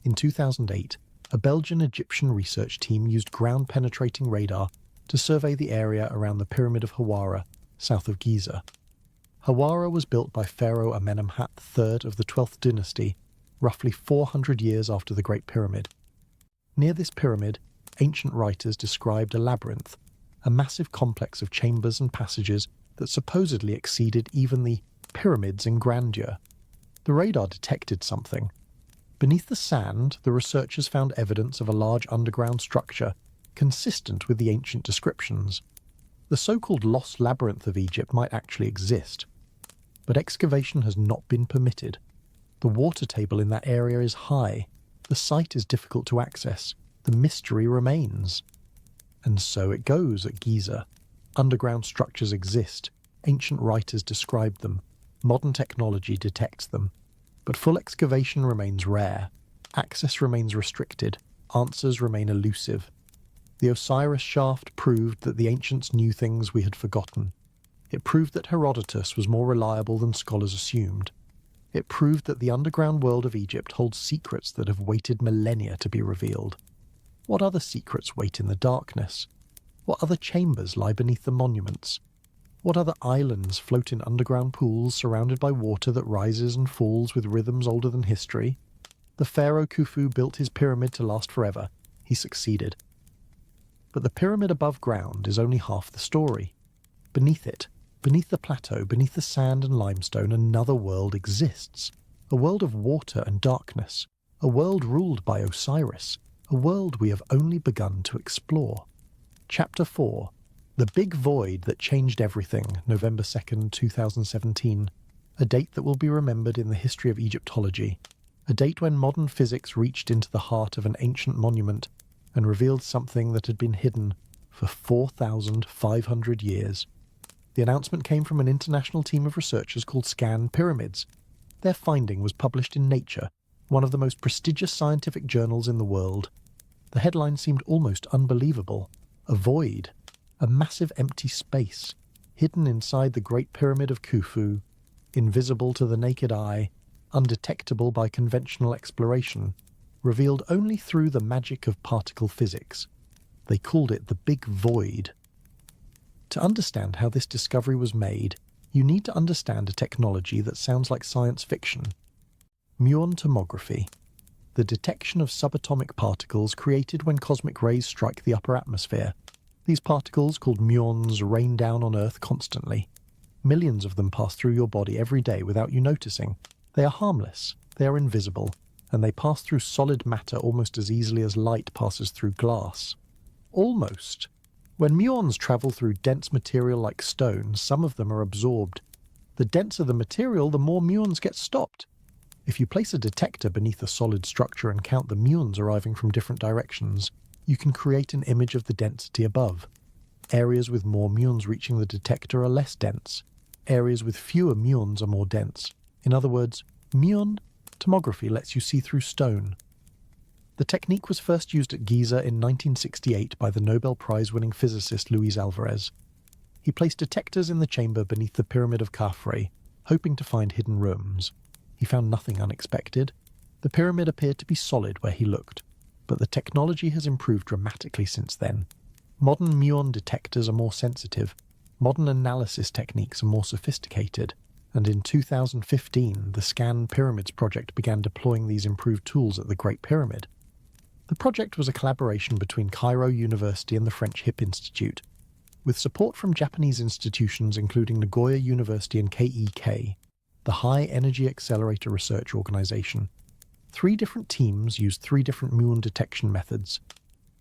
In 2008, a Belgian-Egyptian research team used ground-penetrating radar to survey the area around the Pyramid of Hawara, south of Giza. Hawara was built by Pharaoh Amenemhat III of the 12th dynasty, roughly 400 years after the Great Pyramid. Near this pyramid, ancient writers described a labyrinth, a massive complex of chambers and passages that supposedly exceeded even the pyramids in grandeur. The radar detected something. Beneath the sand, the researchers found evidence of a large underground structure consistent with the ancient descriptions. The so-called lost labyrinth of Egypt might actually exist. but excavation has not been permitted. The water table in that area is high, the site is difficult to access, the mystery remains. And so it goes at Giza. Underground structures exist, ancient writers describe them, modern technology detects them, but full excavation remains rare, access remains restricted, answers remain elusive. The Osiris shaft proved that the ancients knew things we had forgotten. It proved that Herodotus was more reliable than scholars assumed. It proved that the underground world of Egypt holds secrets that have waited millennia to be revealed. What other secrets wait in the darkness? What other chambers lie beneath the monuments? What other islands float in underground pools surrounded by water that rises and falls with rhythms older than history? The pharaoh Khufu built his pyramid to last forever. He succeeded. But the pyramid above ground is only half the story. Beneath it, beneath the plateau, beneath the sand and limestone, another world exists. A world of water and darkness. A world ruled by Osiris. A world we have only begun to explore. Chapter 4. The Big Void That Changed Everything, November 2nd, 2017. A date that will be remembered in the history of Egyptology. A date when modern physics reached into the heart of an ancient monument and revealed something that had been hidden for 4,500 years. The announcement came from an international team of researchers called Scan Pyramids. Their finding was published in Nature, one of the most prestigious scientific journals in the world. The headline seemed almost unbelievable. A void, a massive empty space, hidden inside the Great Pyramid of Khufu, invisible to the naked eye, undetectable by conventional exploration, revealed only through the magic of particle physics. They called it the Big Void. To understand how this discovery was made, you need to understand a technology that sounds like science fiction. Muon tomography, the detection of subatomic particles created when cosmic rays strike the upper atmosphere. These particles, called muons, rain down on Earth constantly. Millions of them pass through your body every day without you noticing. They are harmless, they are invisible, and they pass through solid matter almost as easily as light passes through glass. Almost. When muons travel through dense material like stone, some of them are absorbed. The denser the material, the more muons get stopped. If you place a detector beneath a solid structure and count the muons arriving from different directions, you can create an image of the density above. Areas with more muons reaching the detector are less dense. Areas with fewer muons are more dense. In other words, muon tomography lets you see through stone. The technique was first used at Giza in 1968 by the Nobel Prize-winning physicist Luis Alvarez. He placed detectors in the chamber beneath the Pyramid of Khafre, hoping to find hidden rooms. He found nothing unexpected. The pyramid appeared to be solid where he looked, but the technology has improved dramatically since then. Modern muon detectors are more sensitive, modern analysis techniques are more sophisticated, and in 2015 the Scan Pyramids project began deploying these improved tools at the Great Pyramid. The project was a collaboration between Cairo University and the French HIP Institute, with support from Japanese institutions including Nagoya University and KEK, the High Energy Accelerator Research Organization. 3 different teams used 3 different muon detection methods: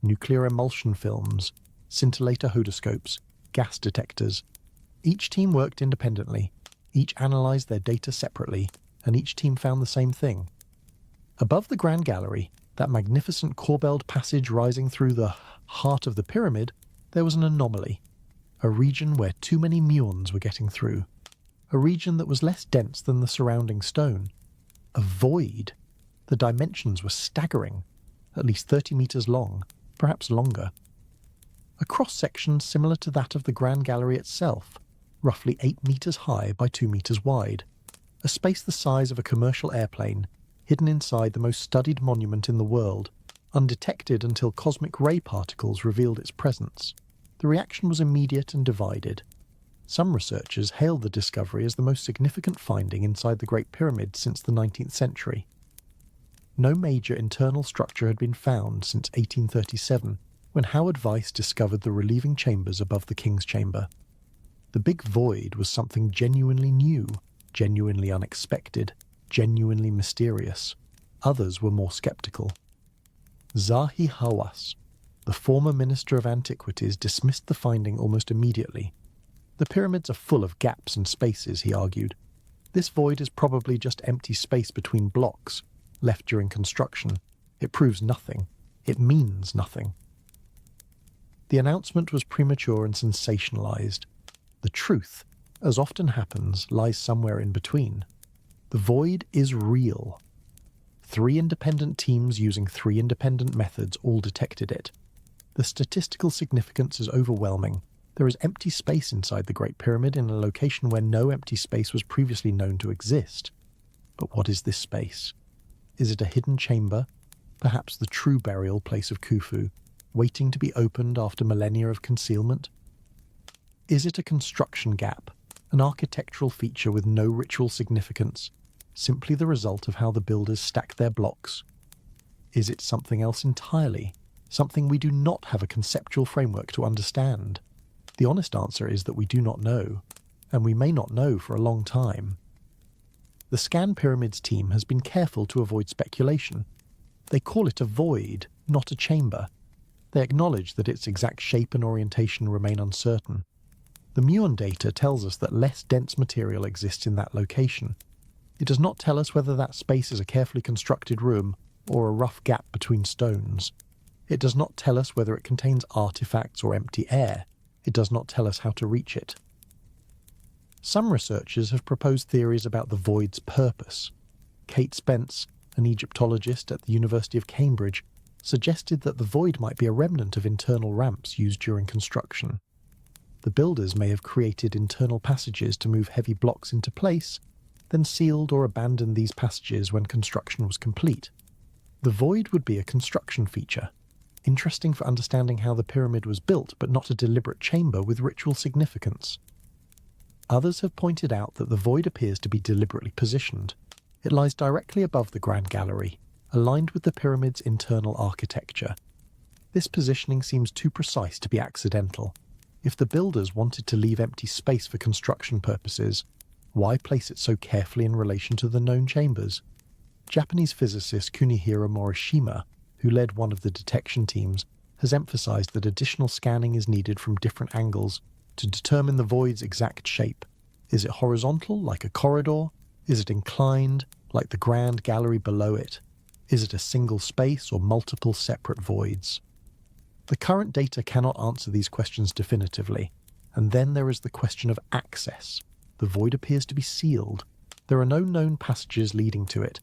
nuclear emulsion films, scintillator hodoscopes, gas detectors. Each team worked independently, each analyzed their data separately, and each team found the same thing. Above the Grand Gallery, that magnificent corbelled passage rising through the heart of the pyramid, there was an anomaly, a region where too many muons were getting through, a region that was less dense than the surrounding stone, a void. The dimensions were staggering, at least 30 meters long, perhaps longer. A cross-section similar to that of the Grand Gallery itself, roughly 8 meters high by 2 meters wide, a space the size of a commercial airplane, hidden inside the most studied monument in the world, undetected until cosmic ray particles revealed its presence. The reaction was immediate and divided. Some researchers hailed the discovery as the most significant finding inside the Great Pyramid since the 19th century. No major internal structure had been found since 1837, when Howard Weiss discovered the relieving chambers above the King's Chamber. The Big Void was something genuinely new, genuinely unexpected, genuinely mysterious. Others were more skeptical. Zahi Hawass, the former Minister of Antiquities, dismissed the finding almost immediately. The pyramids are full of gaps and spaces, he argued. This void is probably just empty space between blocks, left during construction. It proves nothing. It means nothing. The announcement was premature and sensationalized. The truth, as often happens, lies somewhere in between. The void is real. 3 independent teams using 3 independent methods all detected it. The statistical significance is overwhelming. There is empty space inside the Great Pyramid in a location where no empty space was previously known to exist. But what is this space? Is it a hidden chamber? Perhaps the true burial place of Khufu, waiting to be opened after millennia of concealment? Is it a construction gap, an architectural feature with no ritual significance, simply the result of how the builders stacked their blocks? Is it something else entirely, something we do not have a conceptual framework to understand? The honest answer is that we do not know, and we may not know for a long time. The Scan Pyramids team has been careful to avoid speculation. They call it a void, not a chamber. They acknowledge that its exact shape and orientation remain uncertain. The muon data tells us that less dense material exists in that location. It does not tell us whether that space is a carefully constructed room or a rough gap between stones. It does not tell us whether it contains artifacts or empty air. It does not tell us how to reach it. Some researchers have proposed theories about the void's purpose. Kate Spence, an Egyptologist at the University of Cambridge, suggested that the void might be a remnant of internal ramps used during construction. The builders may have created internal passages to move heavy blocks into place, then sealed or abandoned these passages when construction was complete. The void would be a construction feature, interesting for understanding how the pyramid was built, but not a deliberate chamber with ritual significance. Others have pointed out that the void appears to be deliberately positioned. It lies directly above the Grand Gallery, aligned with the pyramid's internal architecture. This positioning seems too precise to be accidental. If the builders wanted to leave empty space for construction purposes, why place it so carefully in relation to the known chambers? Japanese physicist Kunihiro Morishima, who led one of the detection teams, has emphasized that additional scanning is needed from different angles to determine the void's exact shape. Is it horizontal, like a corridor? Is it inclined, like the Grand Gallery below it? Is it a single space or multiple separate voids? The current data cannot answer these questions definitively. And then there is the question of access. The void appears to be sealed. There are no known passages leading to it.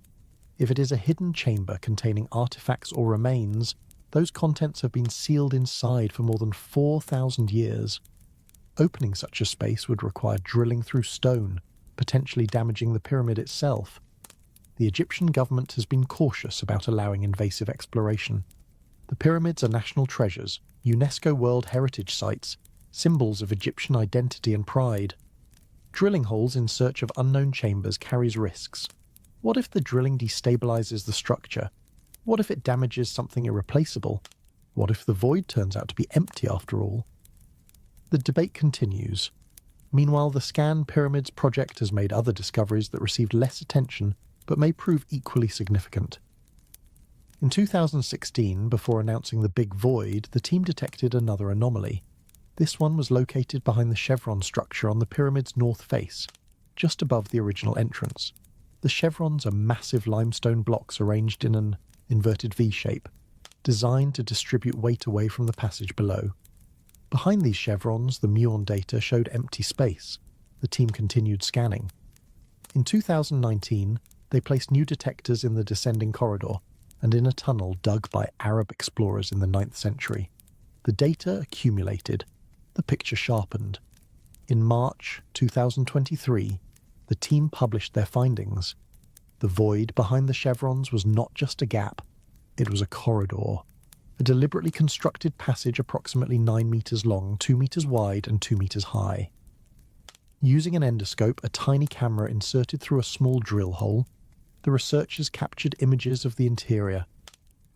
If it is a hidden chamber containing artifacts or remains, those contents have been sealed inside for more than 4,000 years. Opening such a space would require drilling through stone, potentially damaging the pyramid itself. The Egyptian government has been cautious about allowing invasive exploration. The pyramids are national treasures, UNESCO World Heritage Sites, symbols of Egyptian identity and pride. Drilling holes in search of unknown chambers carries risks. What if the drilling destabilizes the structure? What if it damages something irreplaceable? What if the void turns out to be empty after all? The debate continues. Meanwhile, the Scan Pyramids project has made other discoveries that received less attention but may prove equally significant. In 2016, before announcing the Big Void, the team detected another anomaly. This one was located behind the chevron structure on the pyramid's north face, just above the original entrance. The chevrons are massive limestone blocks arranged in an inverted V shape, designed to distribute weight away from the passage below. Behind these chevrons, the muon data showed empty space. The team continued scanning. In 2019, they placed new detectors in the descending corridor and in a tunnel dug by Arab explorers in the 9th century. The data accumulated. The picture sharpened. In March 2023, the team published their findings. The void behind the chevrons was not just a gap, it was a corridor. A deliberately constructed passage approximately 9 meters long, 2 meters wide and 2 meters high. Using an endoscope, a tiny camera inserted through a small drill hole, the researchers captured images of the interior.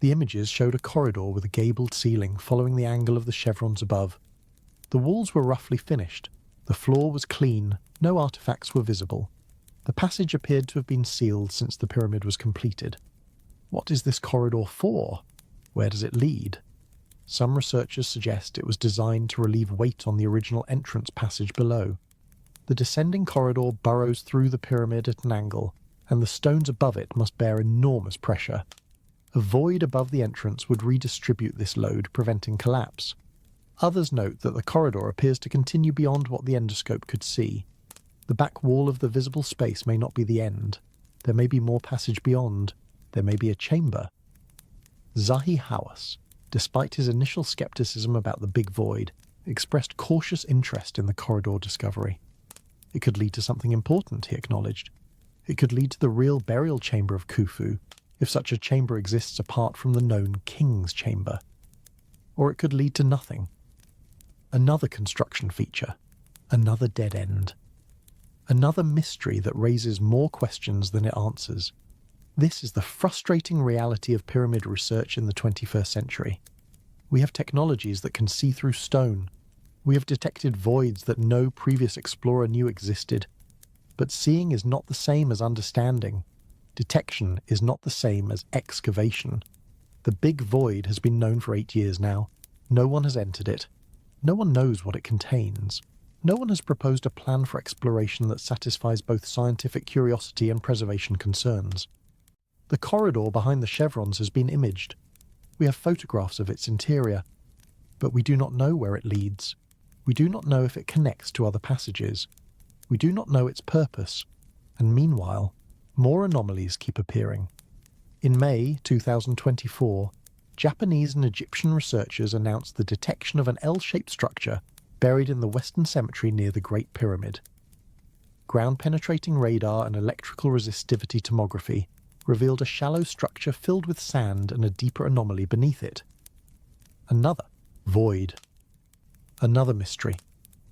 The images showed a corridor with a gabled ceiling following the angle of the chevrons above. The walls were roughly finished. The floor was clean. No artifacts were visible. The passage appeared to have been sealed since the pyramid was completed. What is this corridor for? Where does it lead? Some researchers suggest it was designed to relieve weight on the original entrance passage below. The descending corridor burrows through the pyramid at an angle, and the stones above it must bear enormous pressure. A void above the entrance would redistribute this load, preventing collapse. Others note that the corridor appears to continue beyond what the endoscope could see. The back wall of the visible space may not be the end. There may be more passage beyond. There may be a chamber. Zahi Hawass, despite his initial skepticism about the big void, expressed cautious interest in the corridor discovery. It could lead to something important, he acknowledged. It could lead to the real burial chamber of Khufu, if such a chamber exists apart from the known king's chamber. Or it could lead to nothing. Another construction feature. Another dead end. Another mystery that raises more questions than it answers. This is the frustrating reality of pyramid research in the 21st century. We have technologies that can see through stone. We have detected voids that no previous explorer knew existed. But seeing is not the same as understanding. Detection is not the same as excavation. The big void has been known for 8 years now. No one has entered it. No one knows what it contains. No one has proposed a plan for exploration that satisfies both scientific curiosity and preservation concerns. The corridor behind the chevrons has been imaged. We have photographs of its interior, but we do not know where it leads. We do not know if it connects to other passages. We do not know its purpose, and meanwhile, more anomalies keep appearing. In May 2024, Japanese and Egyptian researchers announced the detection of an L-shaped structure buried in the Western Cemetery near the Great Pyramid. Ground-penetrating radar and electrical resistivity tomography revealed a shallow structure filled with sand and a deeper anomaly beneath it. Another void. Another mystery.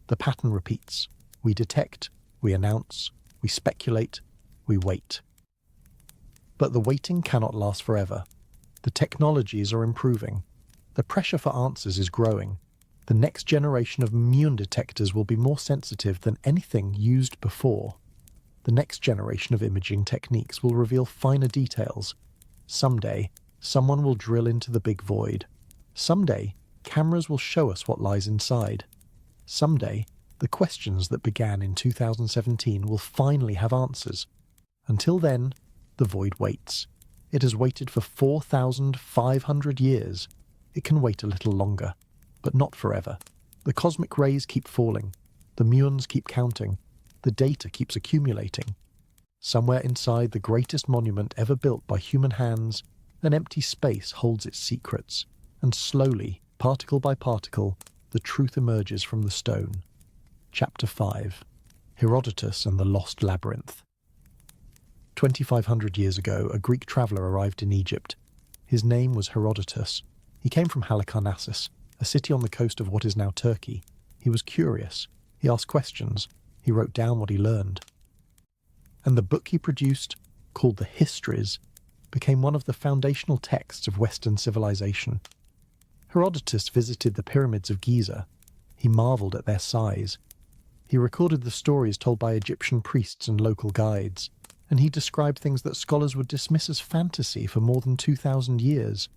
The pattern repeats. We detect, we announce, we speculate, we wait. But the waiting cannot last forever. The technologies are improving. The pressure for answers is growing. The next generation of muon detectors will be more sensitive than anything used before. The next generation of imaging techniques will reveal finer details. Someday, someone will drill into the big void. Someday, cameras will show us what lies inside. Someday, the questions that began in 2017 will finally have answers. Until then, the void waits. It has waited for 4,500 years. It can wait a little longer, but not forever. The cosmic rays keep falling. The muons keep counting. The data keeps accumulating. Somewhere inside the greatest monument ever built by human hands, an empty space holds its secrets, and slowly, particle by particle, the truth emerges from the stone. Chapter 5. Herodotus and the Lost Labyrinth. 2,500 years ago, a Greek traveller arrived in Egypt. His name was Herodotus. He came from Halicarnassus, a city on the coast of what is now Turkey. He was curious. He asked questions. He wrote down what he learned. And the book he produced, called the Histories, became one of the foundational texts of Western civilization. Herodotus visited the pyramids of Giza. He marvelled at their size. He recorded the stories told by Egyptian priests and local guides, and he described things that scholars would dismiss as fantasy for more than 2,000 years.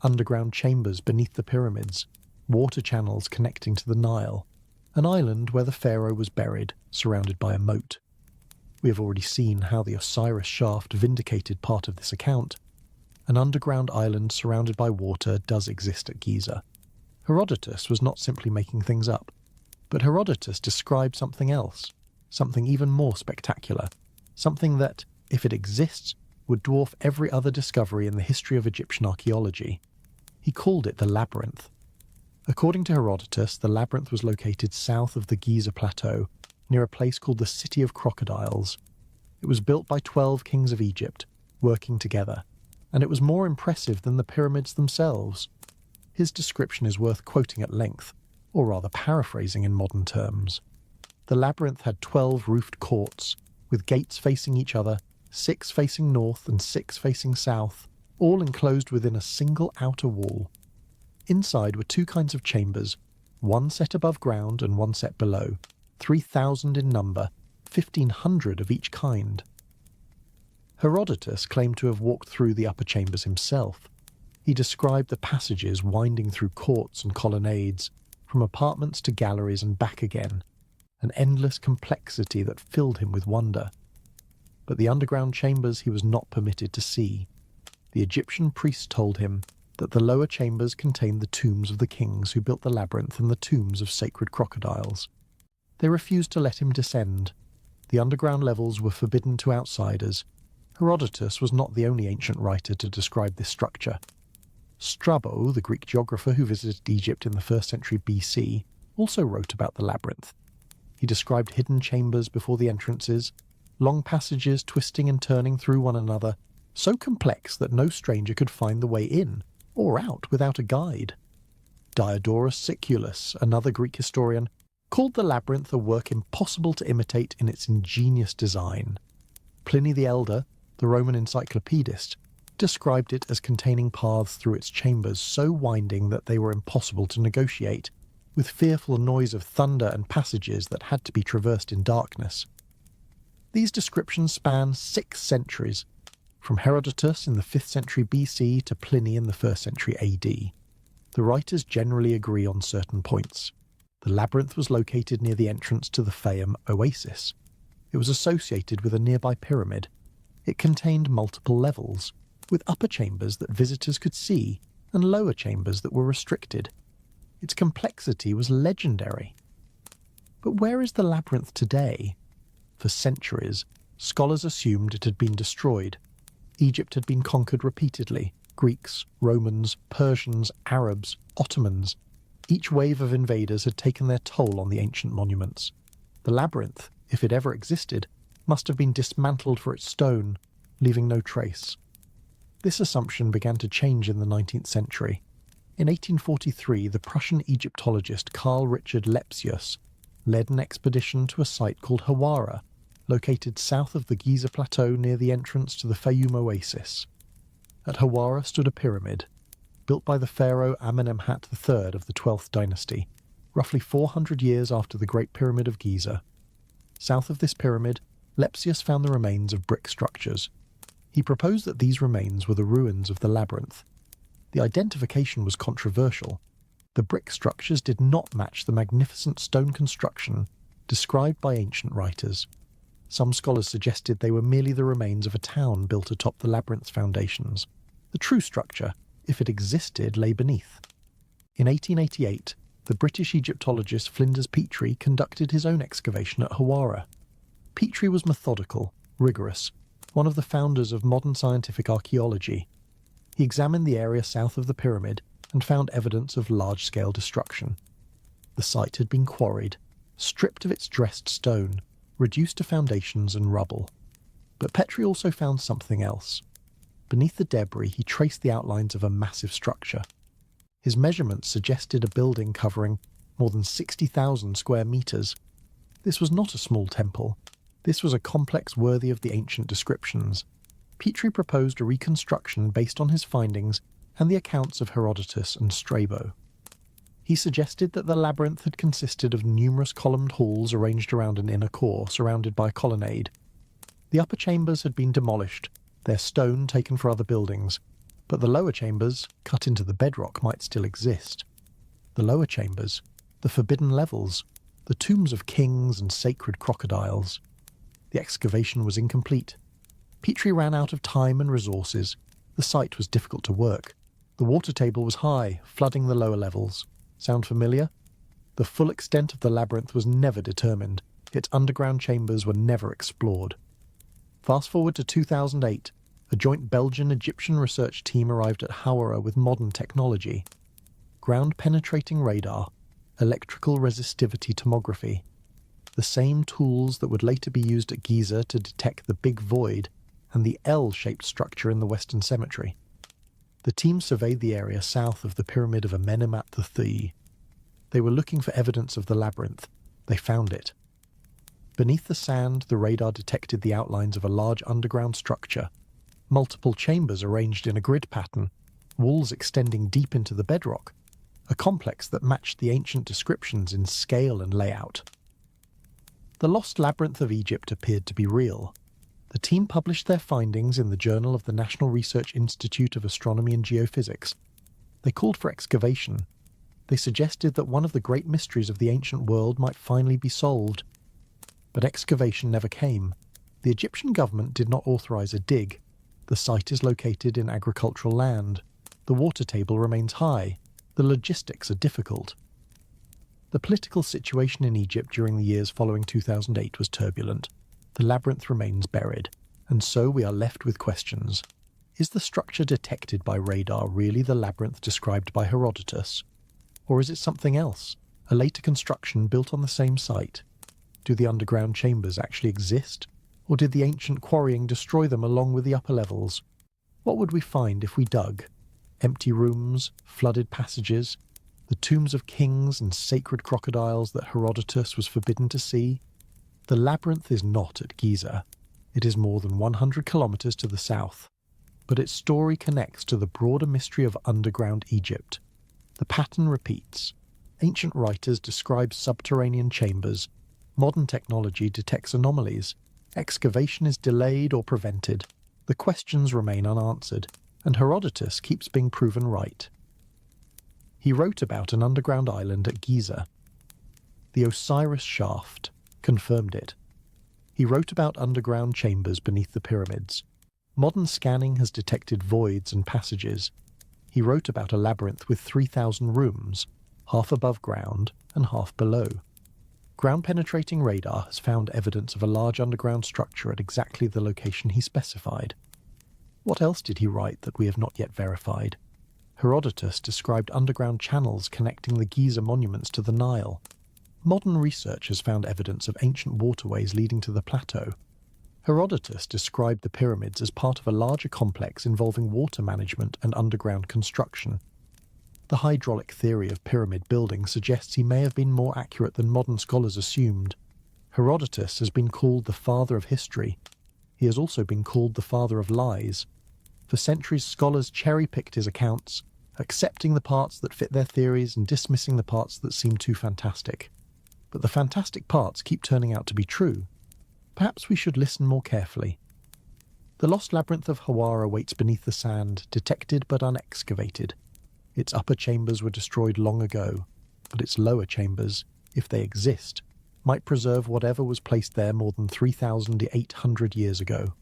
Underground chambers beneath the pyramids, water channels connecting to the Nile, an island where the pharaoh was buried, surrounded by a moat. We have already seen how the Osiris shaft vindicated part of this account. An underground island surrounded by water does exist at Giza. Herodotus was not simply making things up, but Herodotus described something else, something even more spectacular, something that, if it exists, would dwarf every other discovery in the history of Egyptian archaeology. He called it the Labyrinth. According to Herodotus, the labyrinth was located south of the Giza Plateau, near a place called the City of Crocodiles. It was built by 12 kings of Egypt, working together, and it was more impressive than the pyramids themselves. His description is worth quoting at length, or rather paraphrasing in modern terms. The labyrinth had 12 roofed courts, with gates facing each other, 6 facing north and 6 facing south, all enclosed within a single outer wall. Inside were 2 kinds of chambers, one set above ground and one set below, 3,000 in number, 1,500 of each kind. Herodotus claimed to have walked through the upper chambers himself. He described the passages winding through courts and colonnades, from apartments to galleries and back again, an endless complexity that filled him with wonder. But the underground chambers he was not permitted to see. The Egyptian priests told him that the lower chambers contained the tombs of the kings who built the labyrinth and the tombs of sacred crocodiles. They refused to let him descend. The underground levels were forbidden to outsiders. Herodotus was not the only ancient writer to describe this structure. Strabo, the Greek geographer who visited Egypt in the 1st century BC, also wrote about the labyrinth. He described hidden chambers before the entrances, long passages twisting and turning through one another, so complex that no stranger could find the way in or out without a guide. Diodorus Siculus, another Greek historian, called the labyrinth a work impossible to imitate in its ingenious design. Pliny the Elder, the Roman encyclopedist, described it as containing paths through its chambers so winding that they were impossible to negotiate, with fearful noise of thunder and passages that had to be traversed in darkness. These descriptions span 6 centuries, from Herodotus in the 5th century BC to Pliny in the 1st century AD. The writers generally agree on certain points. The labyrinth was located near the entrance to the Fayum oasis. It was associated with a nearby pyramid. It contained multiple levels, with upper chambers that visitors could see and lower chambers that were restricted. Its complexity was legendary. But where is the labyrinth today? For centuries, scholars assumed it had been destroyed. Egypt had been conquered repeatedly. Greeks, Romans, Persians, Arabs, Ottomans. Each wave of invaders had taken their toll on the ancient monuments. The labyrinth, if it ever existed, must have been dismantled for its stone, leaving no trace. This assumption began to change in the 19th century. In 1843, the Prussian Egyptologist Carl Richard Lepsius led an expedition to a site called Hawara, located south of the Giza Plateau near the entrance to the Fayum oasis. At Hawara stood a pyramid, built by the pharaoh Amenemhat III of the 12th dynasty, roughly 400 years after the Great Pyramid of Giza. South of this pyramid, Lepsius found the remains of brick structures. He proposed that these remains were the ruins of the labyrinth. The identification was controversial. The brick structures did not match the magnificent stone construction described by ancient writers. Some scholars suggested they were merely the remains of a town built atop the labyrinth's foundations. The true structure, if it existed, lay beneath. In 1888, the British Egyptologist Flinders Petrie conducted his own excavation at Hawara. Petrie was methodical, rigorous, one of the founders of modern scientific archaeology. He examined the area south of the pyramid and found evidence of large-scale destruction. The site had been quarried, stripped of its dressed stone, reduced to foundations and rubble. But Petrie also found something else. Beneath the debris, he traced the outlines of a massive structure. His measurements suggested a building covering more than 60,000 square meters. This was not a small temple. This was a complex worthy of the ancient descriptions. Petrie proposed a reconstruction based on his findings and the accounts of Herodotus and Strabo. He suggested that the labyrinth had consisted of numerous columned halls arranged around an inner core surrounded by a colonnade. The upper chambers had been demolished, their stone taken for other buildings, but the lower chambers, cut into the bedrock, might still exist. The lower chambers, the forbidden levels, the tombs of kings and sacred crocodiles. The excavation was incomplete. Petrie ran out of time and resources. The site was difficult to work. The water table was high, flooding the lower levels. Sound familiar? The full extent of the labyrinth was never determined. Its underground chambers were never explored. Fast forward to 2008, a joint Belgian-Egyptian research team arrived at Hawara with modern technology. Ground-penetrating radar, electrical resistivity tomography, the same tools that would later be used at Giza to detect the Big Void and the L-shaped structure in the Western Cemetery. The team surveyed the area south of the Pyramid of Amenemhat III. They were looking for evidence of the labyrinth. They found it. Beneath the sand, the radar detected the outlines of a large underground structure, multiple chambers arranged in a grid pattern, walls extending deep into the bedrock, a complex that matched the ancient descriptions in scale and layout. The lost labyrinth of Egypt appeared to be real. The team published their findings in the Journal of the National Research Institute of Astronomy and Geophysics. They called for excavation. They suggested that one of the great mysteries of the ancient world might finally be solved, But excavation never came. The Egyptian government did not authorize a dig. The site is located in agricultural land. The water table remains high. The logistics are difficult. The political situation in Egypt during the years following 2008 was turbulent. The labyrinth remains buried, and so we are left with questions. Is the structure detected by radar really the labyrinth described by Herodotus? Or is it something else, a later construction built on the same site? Do the underground chambers actually exist? Or did the ancient quarrying destroy them along with the upper levels? What would we find if we dug? Empty rooms, flooded passages, the tombs of kings and sacred crocodiles that Herodotus was forbidden to see? The labyrinth is not at Giza. It is more than 100 kilometers to the south. But its story connects to the broader mystery of underground Egypt. The pattern repeats. Ancient writers describe subterranean chambers. Modern technology detects anomalies. Excavation is delayed or prevented. The questions remain unanswered, and Herodotus keeps being proven right. He wrote about an underground island at Giza. The Osiris shaft confirmed it. He wrote about underground chambers beneath the pyramids. Modern scanning has detected voids and passages. He wrote about a labyrinth with 3,000 rooms, half above ground and half below. Ground-penetrating radar has found evidence of a large underground structure at exactly the location he specified. What else did he write that we have not yet verified? Herodotus described underground channels connecting the Giza monuments to the Nile. Modern research has found evidence of ancient waterways leading to the plateau. Herodotus described the pyramids as part of a larger complex involving water management and underground construction. The hydraulic theory of pyramid building suggests he may have been more accurate than modern scholars assumed. Herodotus has been called the father of history. He has also been called the father of lies. For centuries, scholars cherry-picked his accounts, accepting the parts that fit their theories and dismissing the parts that seem too fantastic. But the fantastic parts keep turning out to be true. Perhaps we should listen more carefully. The lost labyrinth of Hawara waits beneath the sand, detected but unexcavated. Its upper chambers were destroyed long ago, but its lower chambers, if they exist, might preserve whatever was placed there more than 3,800 years ago.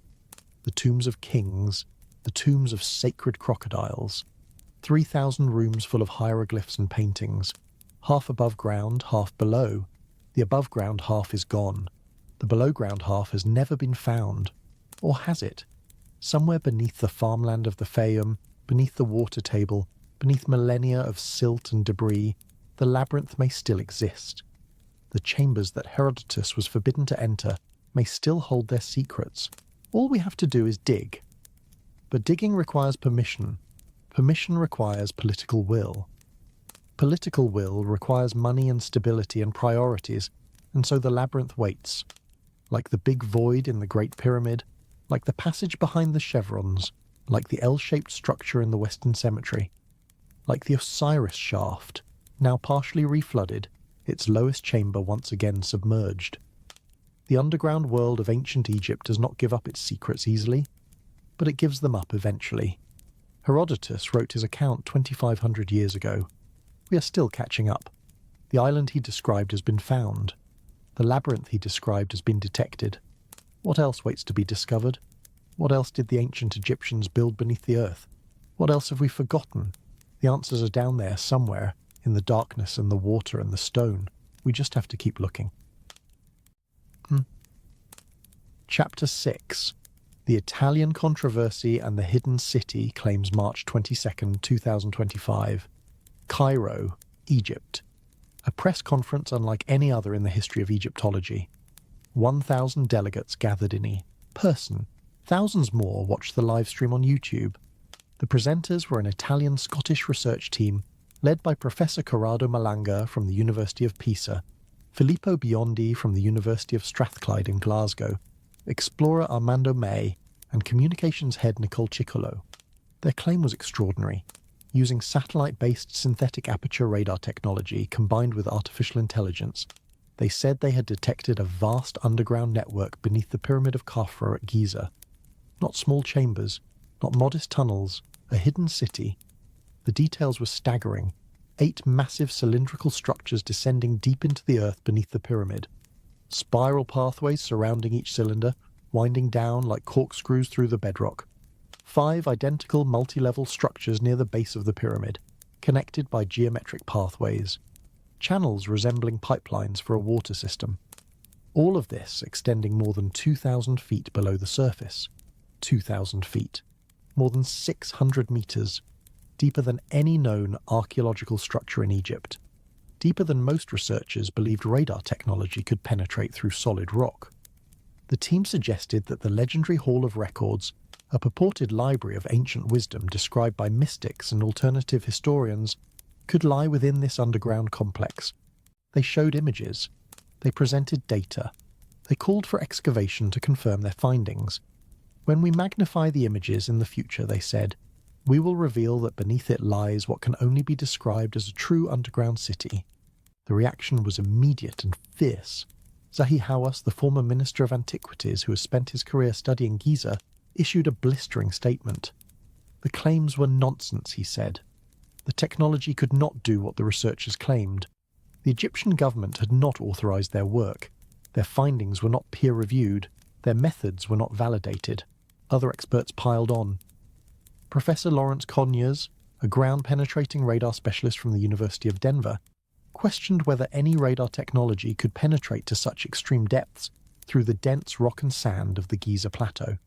The tombs of kings, the tombs of sacred crocodiles, 3,000 rooms full of hieroglyphs and paintings, half above ground, half below. The above ground half is gone. The below ground half has never been found. Or has it? Somewhere beneath the farmland of the Fayum, beneath the water table, beneath millennia of silt and debris, the labyrinth may still exist. The chambers that Herodotus was forbidden to enter may still hold their secrets. All we have to do is dig. But digging requires permission. Permission requires political will. Political will requires money and stability and priorities, and so the labyrinth waits. Like the big void in the Great Pyramid, like the passage behind the chevrons, like the L-shaped structure in the Western Cemetery, like the Osiris shaft, now partially reflooded, its lowest chamber once again submerged. The underground world of ancient Egypt does not give up its secrets easily, but it gives them up eventually. Herodotus wrote his account 2,500 years ago. We are still catching up. The island he described has been found. The labyrinth he described has been detected. What else waits to be discovered? What else did the ancient Egyptians build beneath the earth? What else have we forgotten? The answers are down there somewhere, in the darkness and the water and the stone. We just have to keep looking. Chapter 6. The Italian Controversy and the Hidden City claims March 22, 2025. Cairo, Egypt. A press conference unlike any other in the history of Egyptology. 1,000 delegates gathered in person. Thousands more watched the live stream on YouTube. The presenters were an Italian-Scottish research team led by Professor Corrado Malanga from the University of Pisa, Filippo Biondi from the University of Strathclyde in Glasgow, explorer Armando May, and communications head Nicole Ciccolo. Their claim was extraordinary. Using satellite-based synthetic aperture radar technology combined with artificial intelligence, they said they had detected a vast underground network beneath the Pyramid of Khafra at Giza. Not small chambers, not modest tunnels, a hidden city. The details were staggering. 8 massive cylindrical structures descending deep into the earth beneath the pyramid. spiral pathways surrounding each cylinder, winding down like corkscrews through the bedrock. 5 identical multi-level structures near the base of the pyramid, connected by geometric pathways. Channels resembling pipelines for a water system. All of this extending more than 2,000 feet below the surface. 2,000 feet. More than 600 meters. Deeper than any known archaeological structure in Egypt. Deeper than most researchers believed radar technology could penetrate through solid rock. The team suggested that the legendary Hall of Records, a purported library of ancient wisdom described by mystics and alternative historians, could lie within this underground complex. They showed images. They presented data. They called for excavation to confirm their findings. When we magnify the images in the future, they said, we will reveal that beneath it lies what can only be described as a true underground city. The reaction was immediate and fierce. Zahi Hawass, the former Minister of Antiquities who has spent his career studying Giza, issued a blistering statement. The claims were nonsense, he said. The technology could not do what the researchers claimed. The Egyptian government had not authorized their work. Their findings were not peer-reviewed. Their methods were not validated. Other experts piled on. Professor Lawrence Conyers, a ground-penetrating radar specialist from the University of Denver, questioned whether any radar technology could penetrate to such extreme depths through the dense rock and sand of the Giza Plateau.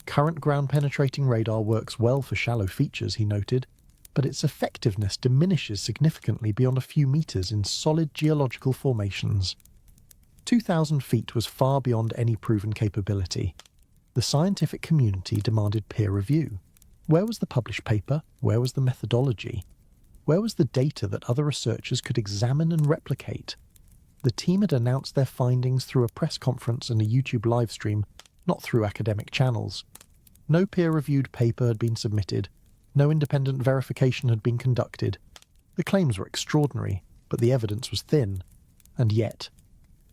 Current ground-penetrating radar works well for shallow features, he noted, but its effectiveness diminishes significantly beyond a few meters in solid geological formations. 2,000 feet was far beyond any proven capability. The scientific community demanded peer review. Where was the published paper? Where was the methodology? Where was the data that other researchers could examine and replicate? The team had announced their findings through a press conference and a YouTube livestream, not through academic channels. No peer-reviewed paper had been submitted. No independent verification had been conducted. The claims were extraordinary, but the evidence was thin. And yet,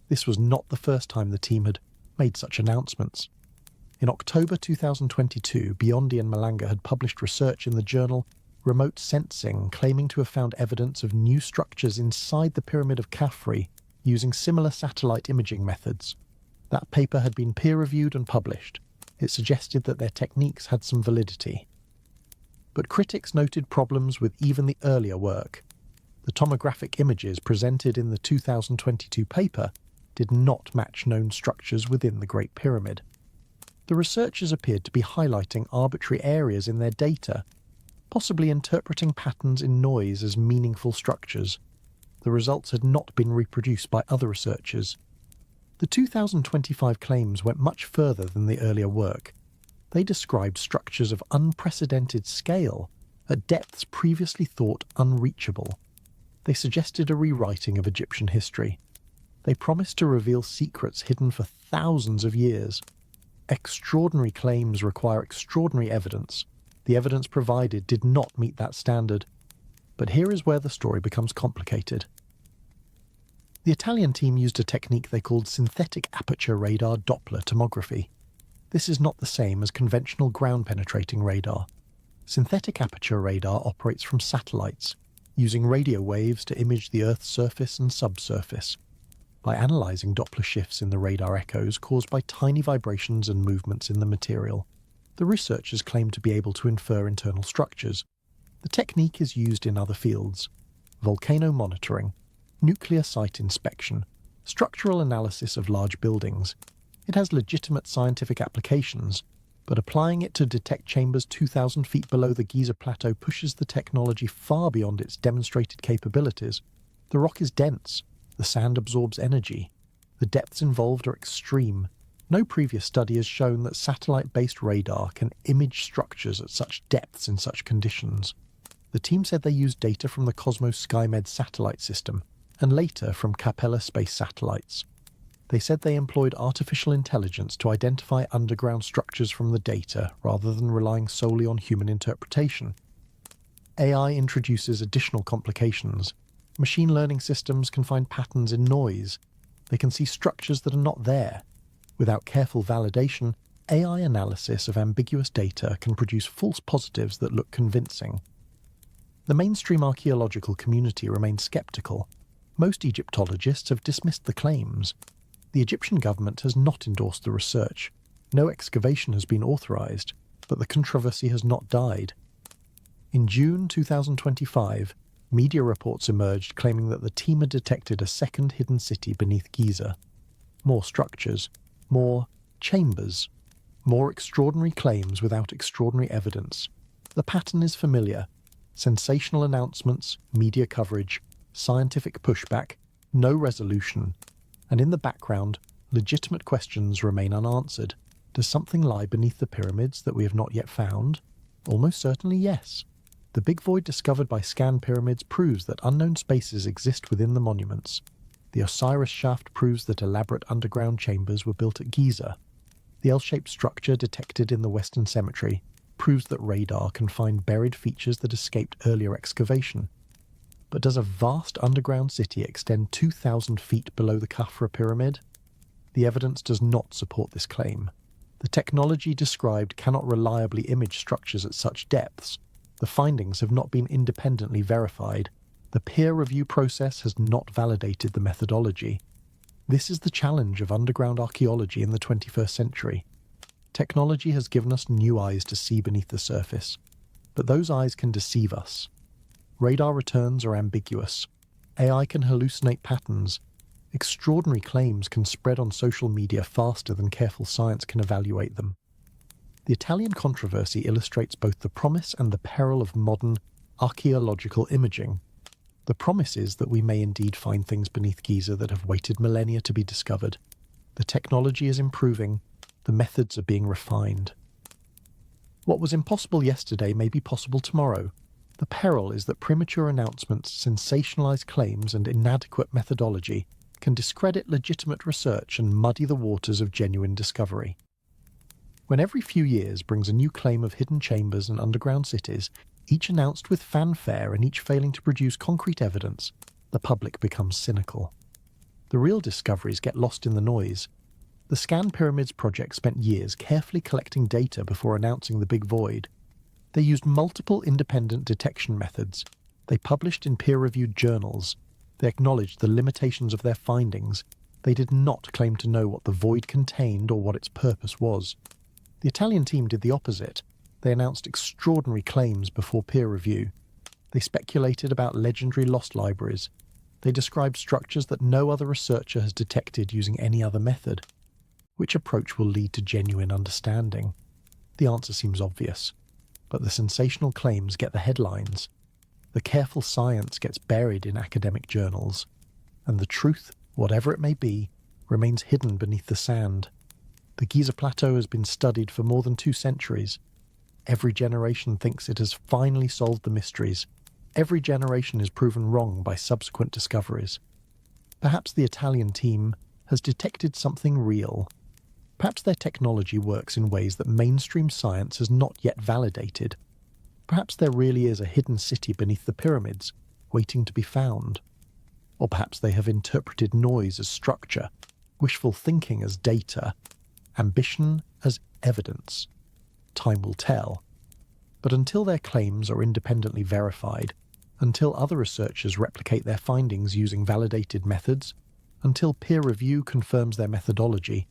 this was not the first time the team had made such announcements. In October 2022, Biondi and Malanga had published research in the journal Remote Sensing, claiming to have found evidence of new structures inside the Pyramid of Khafre using similar satellite imaging methods. That paper had been peer-reviewed and published. It suggested that their techniques had some validity. But critics noted problems with even the earlier work. The tomographic images presented in the 2022 paper did not match known structures within the Great Pyramid. The researchers appeared to be highlighting arbitrary areas in their data, possibly interpreting patterns in noise as meaningful structures. The results had not been reproduced by other researchers. The 2025 claims went much further than the earlier work. They described structures of unprecedented scale at depths previously thought unreachable. They suggested a rewriting of Egyptian history. They promised to reveal secrets hidden for thousands of years. Extraordinary claims require extraordinary evidence. The evidence provided did not meet that standard. But here is where the story becomes complicated. The Italian team used a technique they called synthetic aperture radar Doppler tomography. This is not the same as conventional ground-penetrating radar. Synthetic aperture radar operates from satellites, using radio waves to image the Earth's surface and subsurface. By analysing Doppler shifts in the radar echoes caused by tiny vibrations and movements in the material, the researchers claim to be able to infer internal structures. The technique is used in other fields: volcano monitoring, nuclear site inspection, structural analysis of large buildings. It has legitimate scientific applications, but applying it to detect chambers 2,000 feet below the Giza Plateau pushes the technology far beyond its demonstrated capabilities. The rock is dense. The sand absorbs energy. The depths involved are extreme. No previous study has shown that satellite-based radar can image structures at such depths in such conditions. The team said they used data from the Cosmos SkyMed satellite system, and later from Capella space satellites. They said they employed artificial intelligence to identify underground structures from the data rather than relying solely on human interpretation. AI introduces additional complications. Machine learning systems can find patterns in noise. They can see structures that are not there. Without careful validation, AI analysis of ambiguous data can produce false positives that look convincing. The mainstream archaeological community remains skeptical. Most Egyptologists have dismissed the claims. The Egyptian government has not endorsed the research. No excavation has been authorized, but the controversy has not died. In June 2025, media reports emerged claiming that the team had detected a second hidden city beneath Giza. More structures, more chambers, more extraordinary claims without extraordinary evidence. The pattern is familiar. Sensational announcements, media coverage, scientific pushback, no resolution. And in the background, legitimate questions remain unanswered. Does something lie beneath the pyramids that we have not yet found? Almost certainly yes. The big void discovered by scan pyramids proves that unknown spaces exist within the monuments. The Osiris shaft proves that elaborate underground chambers were built at Giza. The L-shaped structure detected in the Western Cemetery proves that radar can find buried features that escaped earlier excavation. But does a vast underground city extend 2,000 feet below the Khafra pyramid? The evidence does not support this claim. The technology described cannot reliably image structures at such depths. The findings have not been independently verified. The peer review process has not validated the methodology. This is the challenge of underground archaeology in the 21st century. Technology has given us new eyes to see beneath the surface, but those eyes can deceive us. Radar returns are ambiguous. AI can hallucinate patterns. Extraordinary claims can spread on social media faster than careful science can evaluate them. The Italian controversy illustrates both the promise and the peril of modern archaeological imaging. The promise is that we may indeed find things beneath Giza that have waited millennia to be discovered. The technology is improving. The methods are being refined. What was impossible yesterday may be possible tomorrow. The peril is that premature announcements, sensationalized claims, and inadequate methodology can discredit legitimate research and muddy the waters of genuine discovery. When every few years brings a new claim of hidden chambers and underground cities, each announced with fanfare and each failing to produce concrete evidence, the public becomes cynical. The real discoveries get lost in the noise. The Scan Pyramids project spent years carefully collecting data before announcing the big void. They used multiple independent detection methods. They published in peer-reviewed journals. They acknowledged the limitations of their findings. They did not claim to know what the void contained or what its purpose was. The Italian team did the opposite. They announced extraordinary claims before peer review. They speculated about legendary lost libraries. They described structures that no other researcher has detected using any other method. Which approach will lead to genuine understanding? The answer seems obvious. But the sensational claims get the headlines. The careful science gets buried in academic journals. And the truth, whatever it may be, remains hidden beneath the sand. The Giza Plateau has been studied for more than 2 centuries. Every generation thinks it has finally solved the mysteries. Every generation is proven wrong by subsequent discoveries. Perhaps the Italian team has detected something real. Perhaps their technology works in ways that mainstream science has not yet validated. Perhaps there really is a hidden city beneath the pyramids, waiting to be found. Or perhaps they have interpreted noise as structure, wishful thinking as data, ambition as evidence. Time will tell. But until their claims are independently verified, until other researchers replicate their findings using validated methods, until peer review confirms their methodology,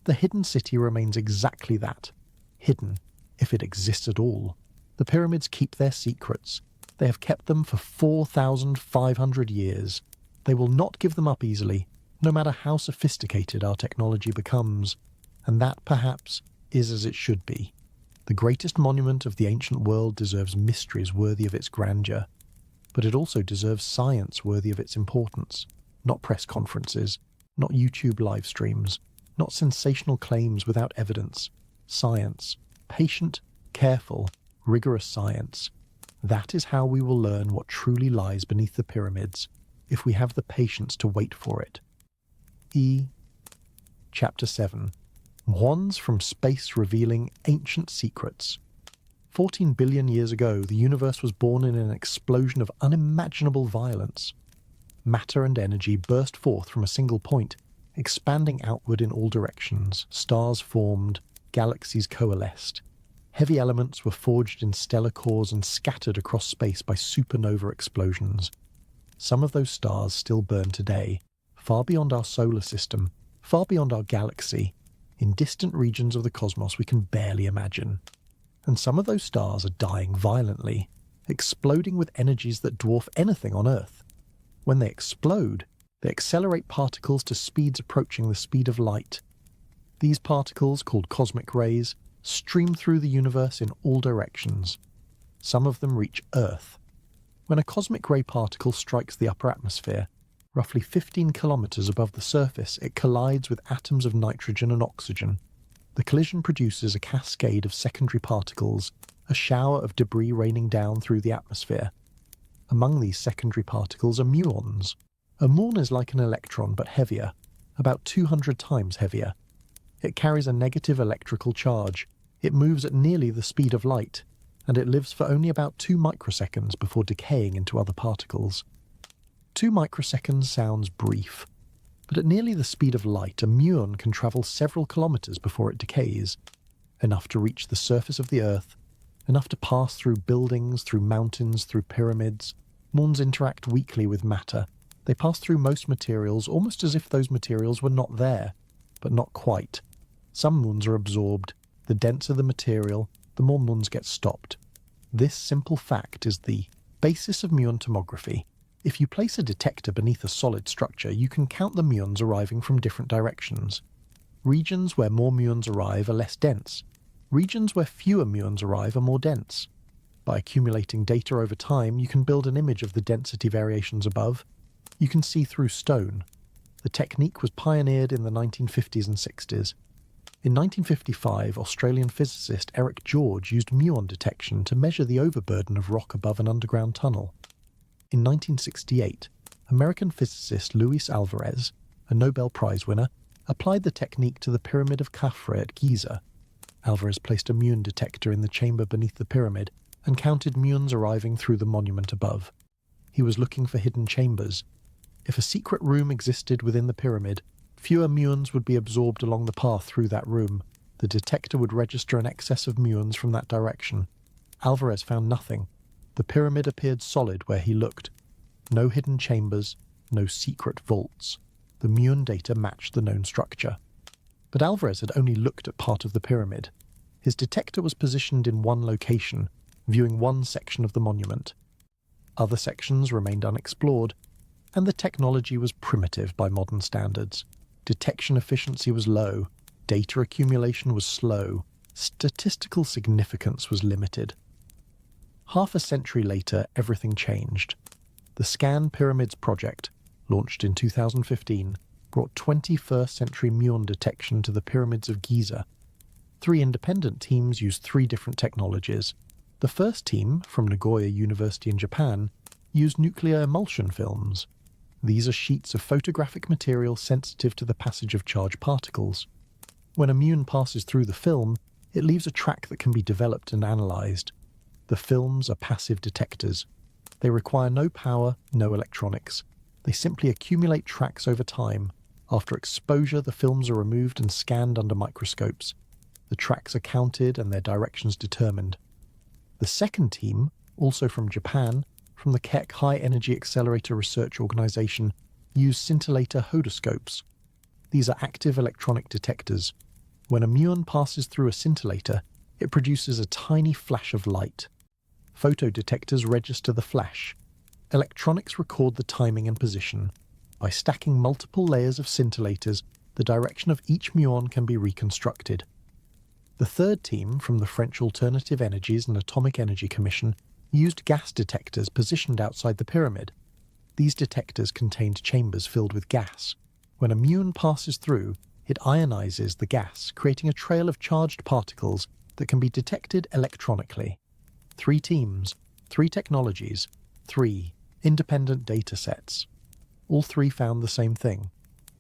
the hidden city remains exactly that, hidden, if it exists at all. The pyramids keep their secrets. They have kept them for 4,500 years. They will not give them up easily, no matter how sophisticated our technology becomes. And that, perhaps, is as it should be. The greatest monument of the ancient world deserves mysteries worthy of its grandeur, but it also deserves science worthy of its importance, not press conferences, not YouTube live streams, not sensational claims without evidence. Science, patient, careful, rigorous science. That is how we will learn what truly lies beneath the pyramids, if we have the patience to wait for it. Chapter 7. Wands from Space Revealing Ancient Secrets. 14 billion years ago, the universe was born in an explosion of unimaginable violence. Matter and energy burst forth from a single point, expanding outward in all directions. Stars formed, galaxies coalesced. Heavy elements were forged in stellar cores and scattered across space by supernova explosions. Some of those stars still burn today, far beyond our solar system, far beyond our galaxy, in distant regions of the cosmos we can barely imagine. And some of those stars are dying violently, exploding with energies that dwarf anything on Earth. When they explode, they accelerate particles to speeds approaching the speed of light. These particles, called cosmic rays, stream through the universe in all directions. Some of them reach Earth. When a cosmic ray particle strikes the upper atmosphere, roughly 15 kilometers above the surface, it collides with atoms of nitrogen and oxygen. The collision produces a cascade of secondary particles, a shower of debris raining down through the atmosphere. Among these secondary particles are muons. A muon is like an electron but heavier, about 200 times heavier. It carries a negative electrical charge. It moves at nearly the speed of light, and it lives for only about 2 microseconds before decaying into other particles. 2 microseconds sounds brief, but at nearly the speed of light, a muon can travel several kilometers before it decays, enough to reach the surface of the Earth, enough to pass through buildings, through mountains, through pyramids. Muons interact weakly with matter. They pass through most materials almost as if those materials were not there, but not quite. Some muons are absorbed. The denser the material, the more muons get stopped. This simple fact is the basis of muon tomography. If you place a detector beneath a solid structure, you can count the muons arriving from different directions. Regions where more muons arrive are less dense. Regions where fewer muons arrive are more dense. By accumulating data over time, you can build an image of the density variations above. You can see through stone. The technique was pioneered in the 1950s and 60s. In 1955, Australian physicist Eric George used muon detection to measure the overburden of rock above an underground tunnel. In 1968, American physicist Luis Alvarez, a Nobel Prize winner, applied the technique to the Pyramid of Khafre at Giza. Alvarez placed a muon detector in the chamber beneath the pyramid and counted muons arriving through the monument above. He was looking for hidden chambers. If a secret room existed within the pyramid, fewer muons would be absorbed along the path through that room. The detector would register an excess of muons from that direction. Alvarez found nothing. The pyramid appeared solid where he looked. No hidden chambers, no secret vaults. The muon data matched the known structure. But Alvarez had only looked at part of the pyramid. His detector was positioned in one location, viewing one section of the monument. Other sections remained unexplored, and the technology was primitive by modern standards. Detection efficiency was low, data accumulation was slow, statistical significance was limited. Half a century later, everything changed. The Scan Pyramids project, launched in 2015, brought 21st century muon detection to the pyramids of Giza. 3 independent teams used 3 different technologies. The first team, from Nagoya University in Japan, used nuclear emulsion films. These are sheets of photographic material sensitive to the passage of charged particles. When a muon passes through the film, it leaves a track that can be developed and analysed. The films are passive detectors. They require no power, no electronics. They simply accumulate tracks over time. After exposure, the films are removed and scanned under microscopes. The tracks are counted and their directions determined. The second team, also from Japan, from the Keck High Energy Accelerator Research Organization, used scintillator hodoscopes. These are active electronic detectors. When a muon passes through a scintillator, it produces a tiny flash of light. Photodetectors register the flash. Electronics record the timing and position. By stacking multiple layers of scintillators, the direction of each muon can be reconstructed. The third team, from the French Alternative Energies and Atomic Energy Commission, used gas detectors positioned outside the pyramid. These detectors contained chambers filled with gas. When a muon passes through, it ionizes the gas, creating a trail of charged particles that can be detected electronically. 3 teams, 3 technologies, 3 independent data sets. All 3 found the same thing.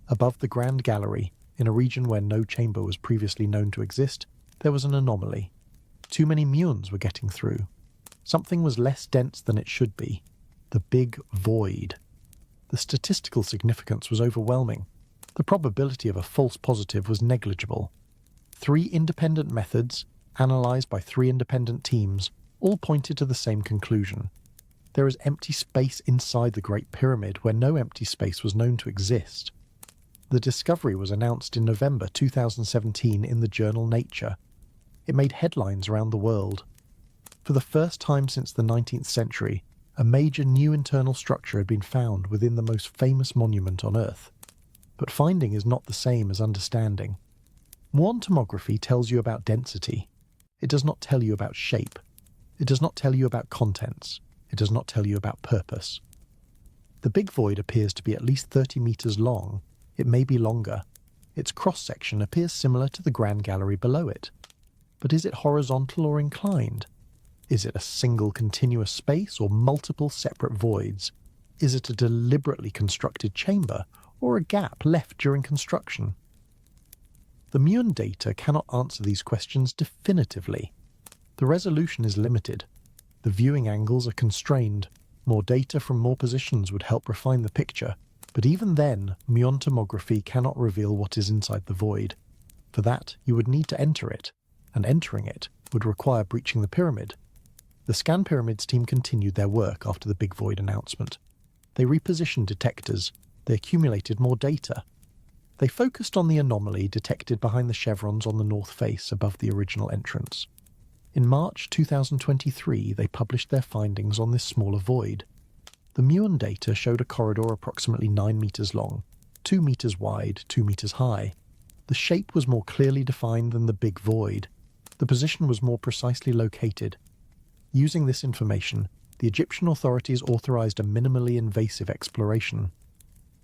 Above the Grand Gallery, in a region where no chamber was previously known to exist, there was an anomaly. Too many muons were getting through. Something was less dense than it should be. The big void. The statistical significance was overwhelming. The probability of a false positive was negligible. 3 independent methods, analysed by 3 independent teams, all pointed to the same conclusion. There is empty space inside the Great Pyramid where no empty space was known to exist. The discovery was announced in November 2017 in the journal Nature. It made headlines around the world. For the first time since the 19th century, a major new internal structure had been found within the most famous monument on Earth. But finding is not the same as understanding. Muon tomography tells you about density. It does not tell you about shape. It does not tell you about contents. It does not tell you about purpose. The big void appears to be at least 30 meters long. It may be longer. Its cross-section appears similar to the Grand Gallery below it. But is it horizontal or inclined? Is it a single continuous space or multiple separate voids? Is it a deliberately constructed chamber or a gap left during construction? The Muon data cannot answer these questions definitively. The resolution is limited. The viewing angles are constrained. More data from more positions would help refine the picture, but even then, Muon tomography cannot reveal what is inside the void. For that, you would need to enter it, and entering it would require breaching the pyramid. The Scan Pyramids team continued their work after the Big Void announcement. They repositioned detectors. They accumulated more data. They focused on the anomaly detected behind the chevrons on the north face above the original entrance. In March 2023, they published their findings on this smaller void. The Muon data showed a corridor approximately 9 meters long, 2 meters wide, 2 meters high. The shape was more clearly defined than the Big Void. The position was more precisely located. Using this information, the Egyptian authorities authorized a minimally invasive exploration.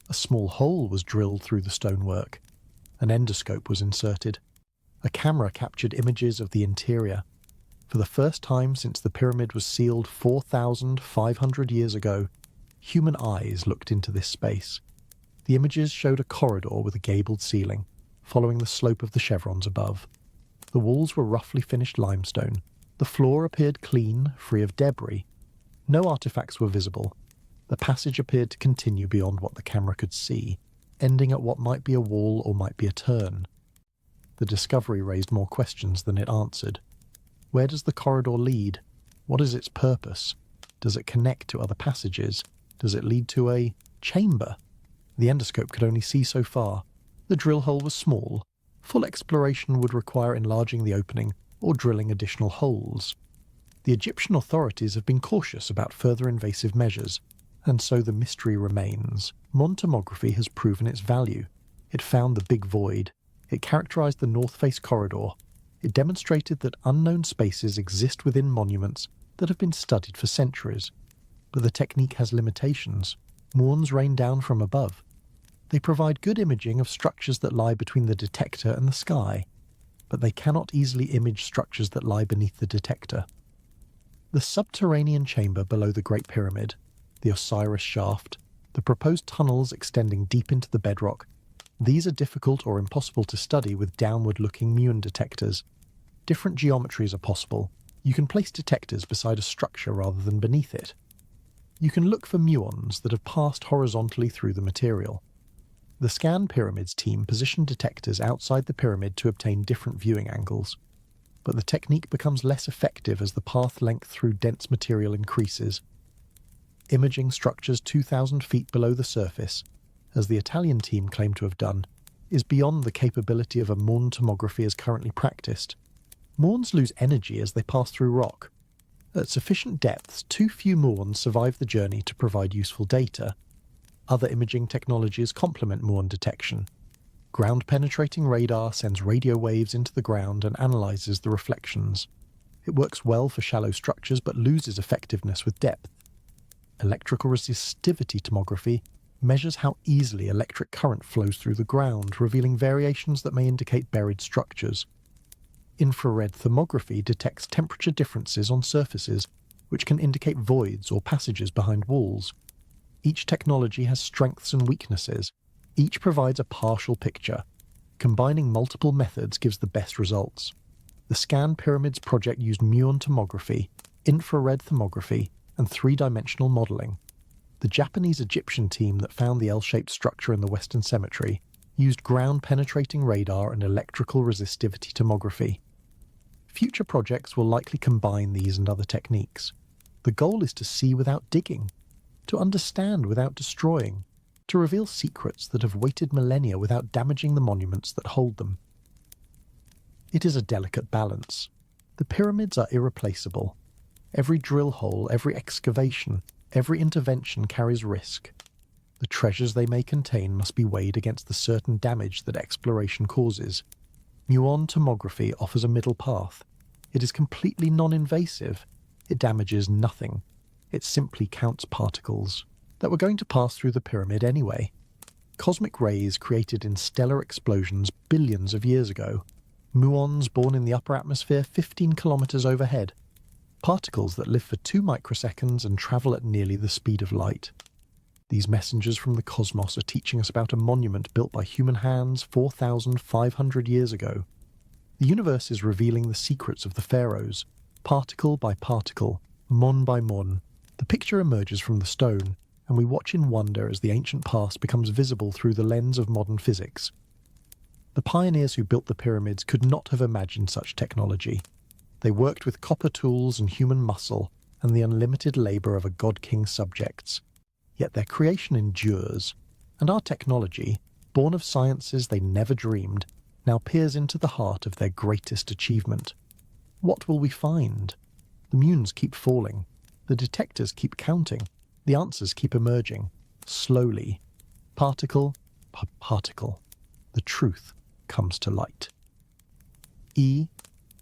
A small hole was drilled through the stonework. An endoscope was inserted. A camera captured images of the interior. For the first time since the pyramid was sealed 4,500 years ago, human eyes looked into this space. The images showed a corridor with a gabled ceiling, following the slope of the chevrons above. The walls were roughly finished limestone. The floor appeared clean, free of debris. No artifacts were visible. The passage appeared to continue beyond what the camera could see, ending at what might be a wall or might be a turn. The discovery raised more questions than it answered. Where does the corridor lead? What is its purpose? Does it connect to other passages? Does it lead to a chamber? The endoscope could only see so far. The drill hole was small. Full exploration would require enlarging the opening or drilling additional holes. The Egyptian authorities have been cautious about further invasive measures, and so the mystery remains. Muon tomography has proven its value. It found the Big Void. It characterized the north face corridor. It demonstrated that unknown spaces exist within monuments that have been studied for centuries. But the technique has limitations. Muons rain down from above. They provide good imaging of structures that lie between the detector and the sky, but they cannot easily image structures that lie beneath the detector. The subterranean chamber below the Great Pyramid, the Osiris shaft, the proposed tunnels extending deep into the bedrock, these are difficult or impossible to study with downward-looking Muon detectors. Different geometries are possible. You can place detectors beside a structure rather than beneath it. You can look for muons that have passed horizontally through the material. The Scan Pyramids team positioned detectors outside the pyramid to obtain different viewing angles, but the technique becomes less effective as the path length through dense material increases. Imaging structures 2,000 feet below the surface, as the Italian team claim to have done, is beyond the capability of a Muon tomography as currently practiced. Muons lose energy as they pass through rock. At sufficient depths, too few muons survive the journey to provide useful data. Other imaging technologies complement muon detection. Ground-penetrating radar sends radio waves into the ground and analyzes the reflections. It works well for shallow structures but loses effectiveness with depth. Electrical resistivity tomography measures how easily electric current flows through the ground, revealing variations that may indicate buried structures. Infrared thermography detects temperature differences on surfaces, which can indicate voids or passages behind walls. Each technology has strengths and weaknesses. Each provides a partial picture. Combining multiple methods gives the best results. The Scan Pyramids project used Muon tomography, infrared thermography, and three-dimensional modeling. The Japanese-Egyptian team that found the L-shaped structure in the Western Cemetery used ground-penetrating radar and electrical resistivity tomography. Future projects will likely combine these and other techniques. The goal is to see without digging, to understand without destroying, to reveal secrets that have waited millennia without damaging the monuments that hold them. It is a delicate balance. The pyramids are irreplaceable. Every drill hole, every excavation, every intervention carries risk. The treasures they may contain must be weighed against the certain damage that exploration causes. Muon tomography offers a middle path. It is completely non-invasive. It damages nothing. It simply counts particles that were going to pass through the pyramid anyway. Cosmic rays created in stellar explosions billions of years ago. Muons born in the upper atmosphere 15 kilometers overhead. Particles that live for 2 microseconds and travel at nearly the speed of light. These messengers from the cosmos are teaching us about a monument built by human hands 4,500 years ago. The universe is revealing the secrets of the pharaohs, particle by particle, mon by mon. The picture emerges from the stone, and we watch in wonder as the ancient past becomes visible through the lens of modern physics. The pioneers who built the pyramids could not have imagined such technology. They worked with copper tools and human muscle and the unlimited labour of a god-king's subjects. Yet their creation endures, and our technology, born of sciences they never dreamed, now peers into the heart of their greatest achievement. What will we find? The moons keep falling. The detectors keep counting. The answers keep emerging. Slowly. Particle by particle. The truth comes to light.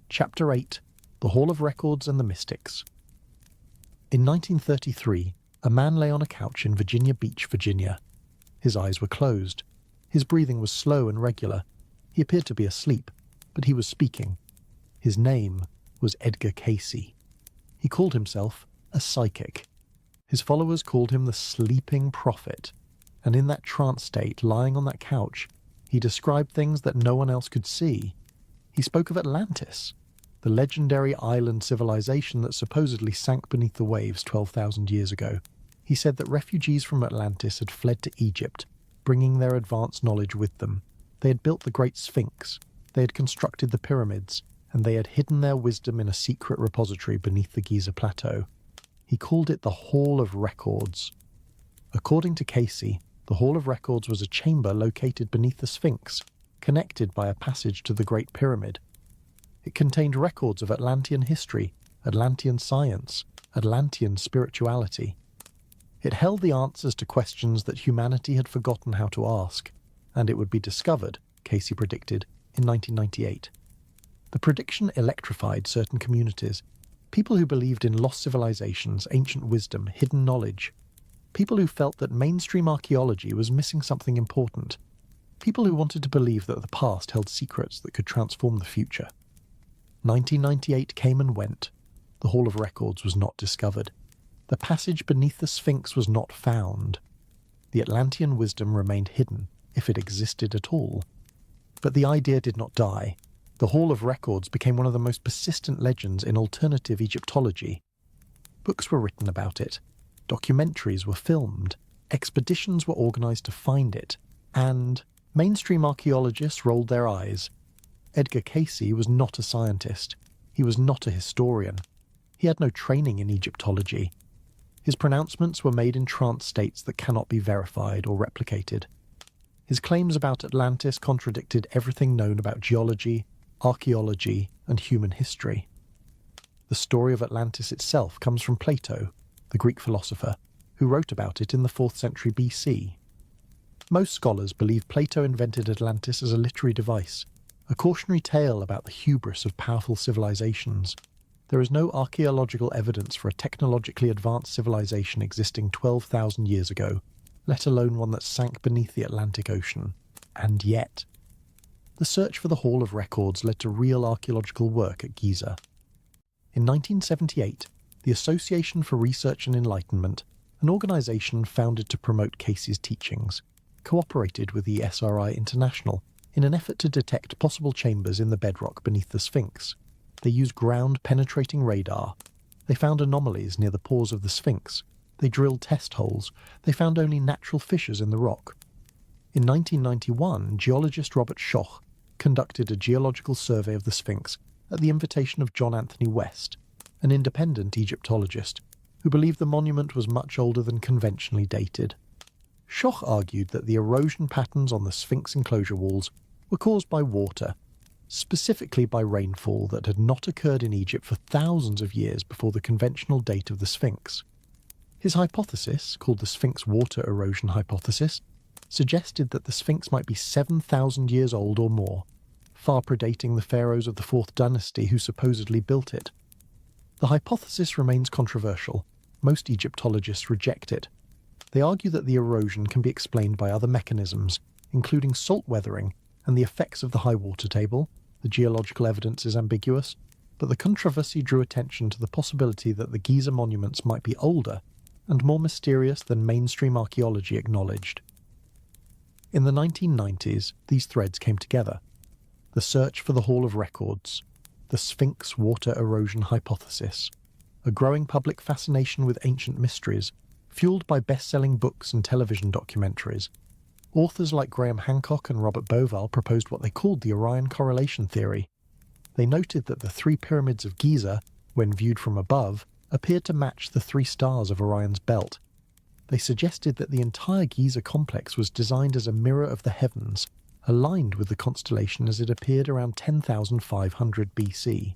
Chapter 8. The Hall of Records and the Mystics. In 1933, a man lay on a couch in Virginia Beach, Virginia. His eyes were closed. His breathing was slow and regular. He appeared to be asleep, but he was speaking. His name was Edgar Cayce. He called himself a psychic. His followers called him the sleeping prophet, and in that trance state, lying on that couch, he described things that no one else could see. He spoke of Atlantis, the legendary island civilization that supposedly sank beneath the waves 12,000 years ago. He said that refugees from Atlantis had fled to Egypt, bringing their advanced knowledge with them. They had built the Great Sphinx, they had constructed the pyramids, and they had hidden their wisdom in a secret repository beneath the Giza Plateau. He called it the Hall of Records. According to Cayce, the Hall of Records was a chamber located beneath the Sphinx, connected by a passage to the Great Pyramid. It contained records of Atlantean history, Atlantean science, Atlantean spirituality. It held the answers to questions that humanity had forgotten how to ask, and it would be discovered, Cayce predicted, in 1998. The prediction electrified certain communities, people who believed in lost civilizations, ancient wisdom, hidden knowledge, people who felt that mainstream archaeology was missing something important, people who wanted to believe that the past held secrets that could transform the future. 1998 came and went. The Hall of Records was not discovered. The passage beneath the Sphinx was not found. The Atlantean wisdom remained hidden, if it existed at all. But the idea did not die. The Hall of Records became one of the most persistent legends in alternative Egyptology. Books were written about it. Documentaries were filmed. Expeditions were organized to find it. And mainstream archaeologists rolled their eyes. Edgar Cayce was not a scientist. He was not a historian. He had no training in Egyptology. His pronouncements were made in trance states that cannot be verified or replicated. His claims about Atlantis contradicted everything known about geology, archaeology, and human history. The story of Atlantis itself comes from Plato, the Greek philosopher, who wrote about it in the 4th century BC. Most scholars believe Plato invented Atlantis as a literary device, a cautionary tale about the hubris of powerful civilizations. There is no archaeological evidence for a technologically advanced civilization existing 12,000 years ago, let alone one that sank beneath the Atlantic Ocean. And yet, the search for the Hall of Records led to real archaeological work at Giza. In 1978, the Association for Research and Enlightenment, an organization founded to promote Cayce's teachings, cooperated with the SRI International in an effort to detect possible chambers in the bedrock beneath the Sphinx. They used ground-penetrating radar. They found anomalies near the pores of the Sphinx. They drilled test holes. They found only natural fissures in the rock. In 1991, geologist Robert Schoch conducted a geological survey of the Sphinx at the invitation of John Anthony West, an independent Egyptologist who believed the monument was much older than conventionally dated. Schoch argued that the erosion patterns on the Sphinx enclosure walls were caused by water, specifically by rainfall that had not occurred in Egypt for thousands of years before the conventional date of the Sphinx. His hypothesis, called the Sphinx water erosion hypothesis, suggested that the Sphinx might be 7,000 years old or more, far predating the pharaohs of the 4th dynasty who supposedly built it. The hypothesis remains controversial. Most Egyptologists reject it. They argue that the erosion can be explained by other mechanisms, including salt weathering and the effects of the high water table. The geological evidence is ambiguous, but the controversy drew attention to the possibility that the Giza monuments might be older and more mysterious than mainstream archaeology acknowledged. In the 1990s, these threads came together. The search for the Hall of Records, the Sphinx water erosion hypothesis, a growing public fascination with ancient mysteries, fueled by best-selling books and television documentaries. Authors like Graham Hancock and Robert Bauval proposed what they called the Orion correlation theory. They noted that the 3 pyramids of Giza, when viewed from above, appeared to match the 3 stars of Orion's belt. They suggested that the entire Giza complex was designed as a mirror of the heavens, aligned with the constellation as it appeared around 10,500 BC.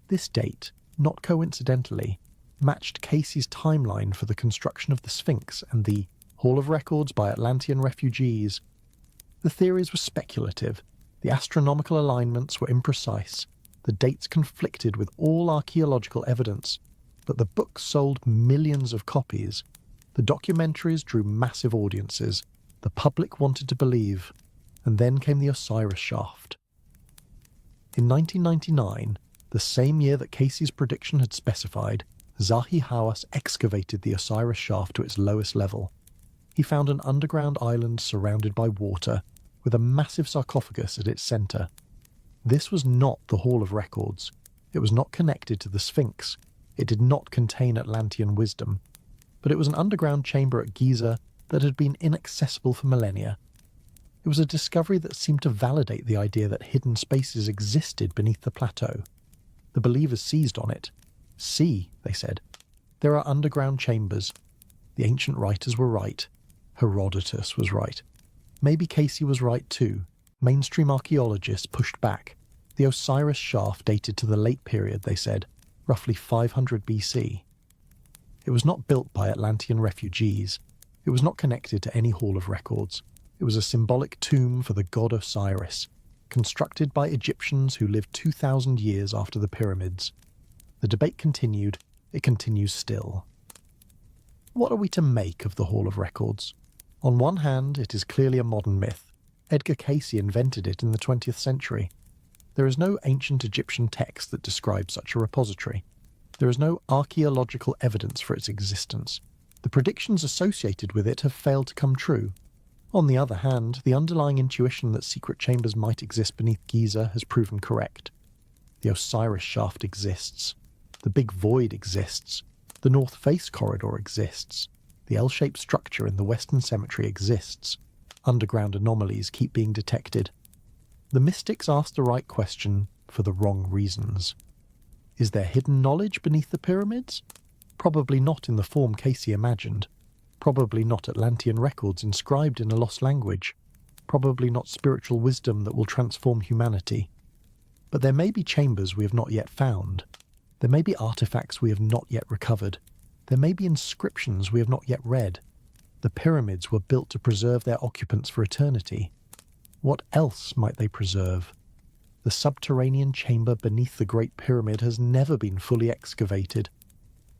This date, not coincidentally, matched Casey's timeline for the construction of the Sphinx and the Hall of Records by Atlantean refugees. The theories were speculative, the astronomical alignments were imprecise, the dates conflicted with all archaeological evidence, but the books sold millions of copies. The documentaries drew massive audiences. The public wanted to believe. And then came the Osiris shaft. In 1999, the same year that Casey's prediction had specified, Zahi Hawass excavated the Osiris shaft to its lowest level. He found an underground island surrounded by water, with a massive sarcophagus at its centre. This was not the Hall of Records. It was not connected to the Sphinx. It did not contain Atlantean wisdom. But it was an underground chamber at Giza that had been inaccessible for millennia. It was a discovery that seemed to validate the idea that hidden spaces existed beneath the plateau. The believers seized on it. See, they said, there are underground chambers. The ancient writers were right. Herodotus was right. Maybe Casey was right too. Mainstream archaeologists pushed back. The Osiris shaft dated to the late period, they said, roughly 500 BC. It was not built by Atlantean refugees. It was not connected to any Hall of Records. It was a symbolic tomb for the god Osiris, constructed by Egyptians who lived 2,000 years after the pyramids. The debate continued. It continues still. What are we to make of the Hall of Records? On one hand, it is clearly a modern myth. Edgar Cayce invented it in the 20th century. There is no ancient Egyptian text that describes such a repository. There is no archaeological evidence for its existence. The predictions associated with it have failed to come true. On the other hand, the underlying intuition that secret chambers might exist beneath Giza has proven correct. The Osiris shaft exists. The Big Void exists. The North Face corridor exists. The L-shaped structure in the Western Cemetery exists. Underground anomalies keep being detected. The mystics asked the right question for the wrong reasons. Is there hidden knowledge beneath the pyramids? Probably not in the form Cayce imagined. Probably not Atlantean records inscribed in a lost language. Probably not spiritual wisdom that will transform humanity. But there may be chambers we have not yet found. There may be artifacts we have not yet recovered. There may be inscriptions we have not yet read. The pyramids were built to preserve their occupants for eternity. What else might they preserve? The subterranean chamber beneath the Great Pyramid has never been fully excavated.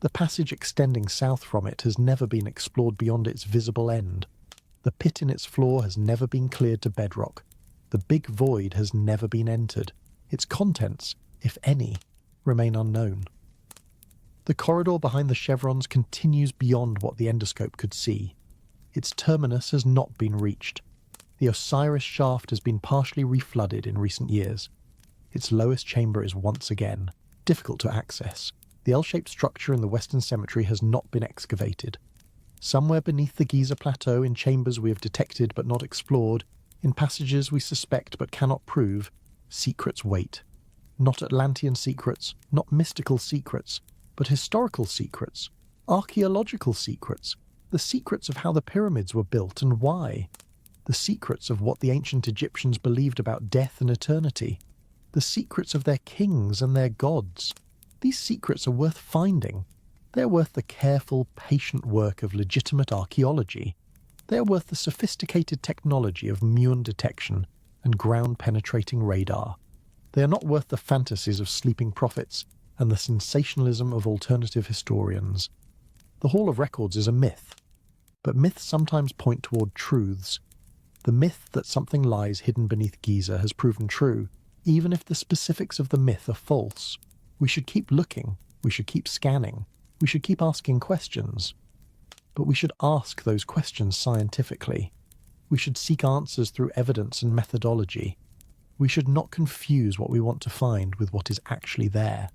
The passage extending south from it has never been explored beyond its visible end. The pit in its floor has never been cleared to bedrock. The Big Void has never been entered. Its contents, if any, remain unknown. The corridor behind the chevrons continues beyond what the endoscope could see. Its terminus has not been reached. The Osiris shaft has been partially reflooded in recent years. Its lowest chamber is once again difficult to access. The L-shaped structure in the Western Cemetery has not been excavated. Somewhere beneath the Giza Plateau, in chambers we have detected but not explored, in passages we suspect but cannot prove, secrets wait. Not Atlantean secrets, not mystical secrets, but historical secrets, archaeological secrets, The secrets of how the pyramids were built and why. The secrets of what the ancient Egyptians believed about death and eternity. The secrets of their kings and their gods. These secrets are worth finding. They are worth the careful, patient work of legitimate archaeology. They are worth the sophisticated technology of muon detection and ground-penetrating radar. They are not worth the fantasies of sleeping prophets and the sensationalism of alternative historians. The Hall of Records is a myth, but myths sometimes point toward truths. The myth that something lies hidden beneath Giza has proven true, even if the specifics of the myth are false. We should keep looking, we should keep scanning, we should keep asking questions. But we should ask those questions scientifically. We should seek answers through evidence and methodology. We should not confuse what we want to find with what is actually there.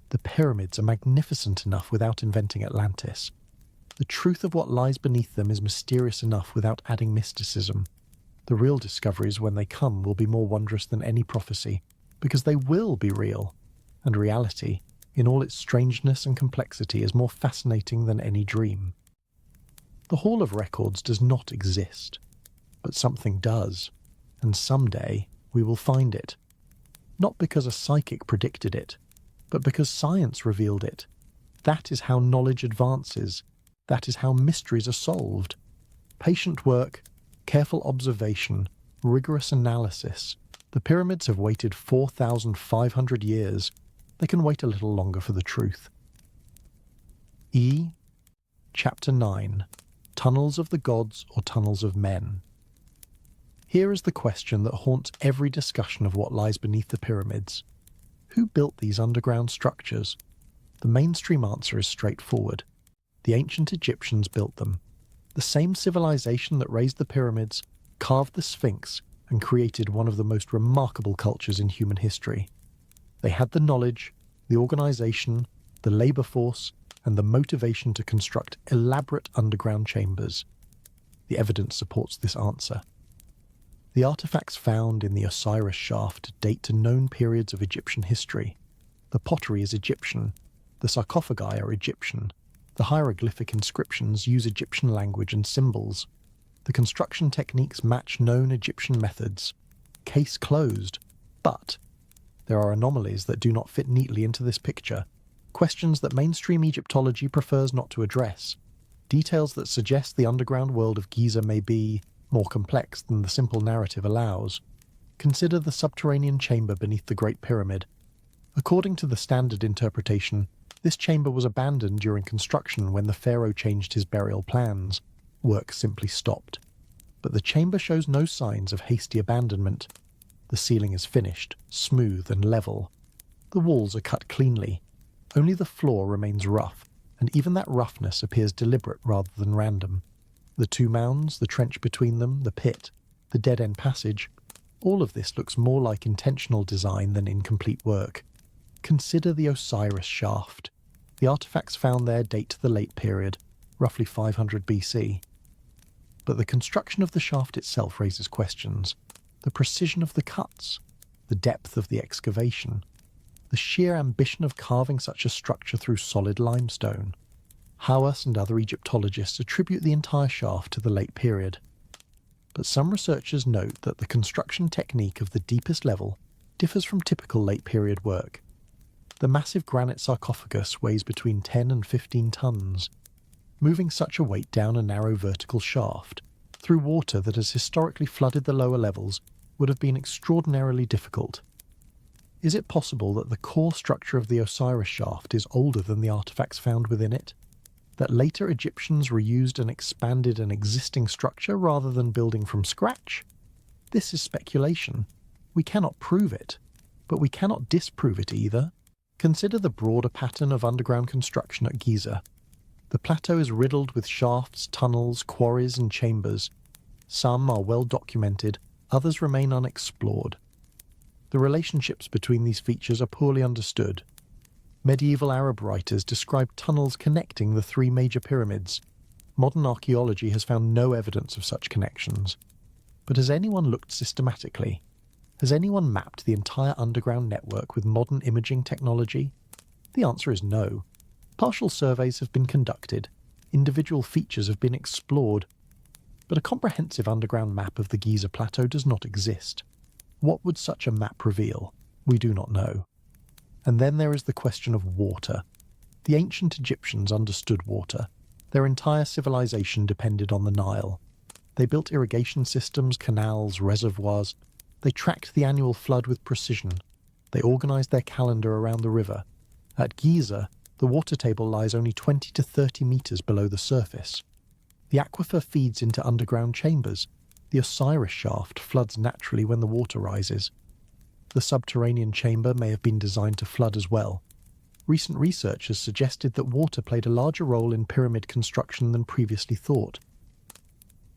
The pyramids are magnificent enough without inventing Atlantis. The truth of what lies beneath them is mysterious enough without adding mysticism. The real discoveries, when they come, will be more wondrous than any prophecy, because they will be real, and reality, in all its strangeness and complexity, is more fascinating than any dream. The Hall of Records does not exist, but something does, and someday we will find it. Not because a psychic predicted it, but because science revealed it. That is how knowledge advances. That is how mysteries are solved. Patient work, careful observation, rigorous analysis. The pyramids have waited 4,500 years. They can wait a little longer for the truth. Chapter 9. Tunnels of the Gods or Tunnels of Men. Here is the question that haunts every discussion of what lies beneath the pyramids. Who built these underground structures? The mainstream answer is straightforward. The ancient Egyptians built them. The same civilization that raised the pyramids, carved the Sphinx, and created one of the most remarkable cultures in human history. They had the knowledge, the organization, the labor force, and the motivation to construct elaborate underground chambers. The evidence supports this answer. The artifacts found in the Osiris shaft date to known periods of Egyptian history. The pottery is Egyptian. The sarcophagi are Egyptian. The hieroglyphic inscriptions use Egyptian language and symbols. The construction techniques match known Egyptian methods. Case closed. But there are anomalies that do not fit neatly into this picture. Questions that mainstream Egyptology prefers not to address. Details that suggest the underground world of Giza may be more complex than the simple narrative allows. Consider the subterranean chamber beneath the Great Pyramid. According to the standard interpretation, this chamber was abandoned during construction when the pharaoh changed his burial plans. Work simply stopped. But the chamber shows no signs of hasty abandonment. The ceiling is finished, smooth and level. The walls are cut cleanly. Only the floor remains rough, and even that roughness appears deliberate rather than random. The two mounds, the trench between them, the pit, the dead-end passage, all of this looks more like intentional design than incomplete work. Consider the Osiris shaft. The artifacts found there date to the late period, roughly 500 BC. But the construction of the shaft itself raises questions. The precision of the cuts, the depth of the excavation, the sheer ambition of carving such a structure through solid limestone. Hawass and other Egyptologists attribute the entire shaft to the late period. But some researchers note that the construction technique of the deepest level differs from typical late period work. The massive granite sarcophagus weighs between 10 and 15 tons. Moving such a weight down a narrow vertical shaft, through water that has historically flooded the lower levels, would have been extraordinarily difficult. Is it possible that the core structure of the Osiris shaft is older than the artifacts found within it? That later Egyptians reused and expanded an existing structure rather than building from scratch? This is speculation. We cannot prove it, but we cannot disprove it either. Consider the broader pattern of underground construction at Giza. The plateau is riddled with shafts, tunnels, quarries, and chambers. Some are well documented, others remain unexplored. The relationships between these features are poorly understood. Medieval Arab writers describe tunnels connecting the three major pyramids. Modern archaeology has found no evidence of such connections. But has anyone looked systematically? Has anyone mapped the entire underground network with modern imaging technology? The answer is no. Partial surveys have been conducted. Individual features have been explored, but a comprehensive underground map of the Giza Plateau does not exist. What would such a map reveal? We do not know. And then there is the question of water. The ancient Egyptians understood water. Their entire civilization depended on the Nile. They built irrigation systems, canals, reservoirs. They tracked the annual flood with precision. They organized their calendar around the river. At Giza, the water table lies only 20 to 30 meters below the surface. The aquifer feeds into underground chambers. The Osiris shaft floods naturally when the water rises. The subterranean chamber may have been designed to flood as well. Recent research has suggested that water played a larger role in pyramid construction than previously thought.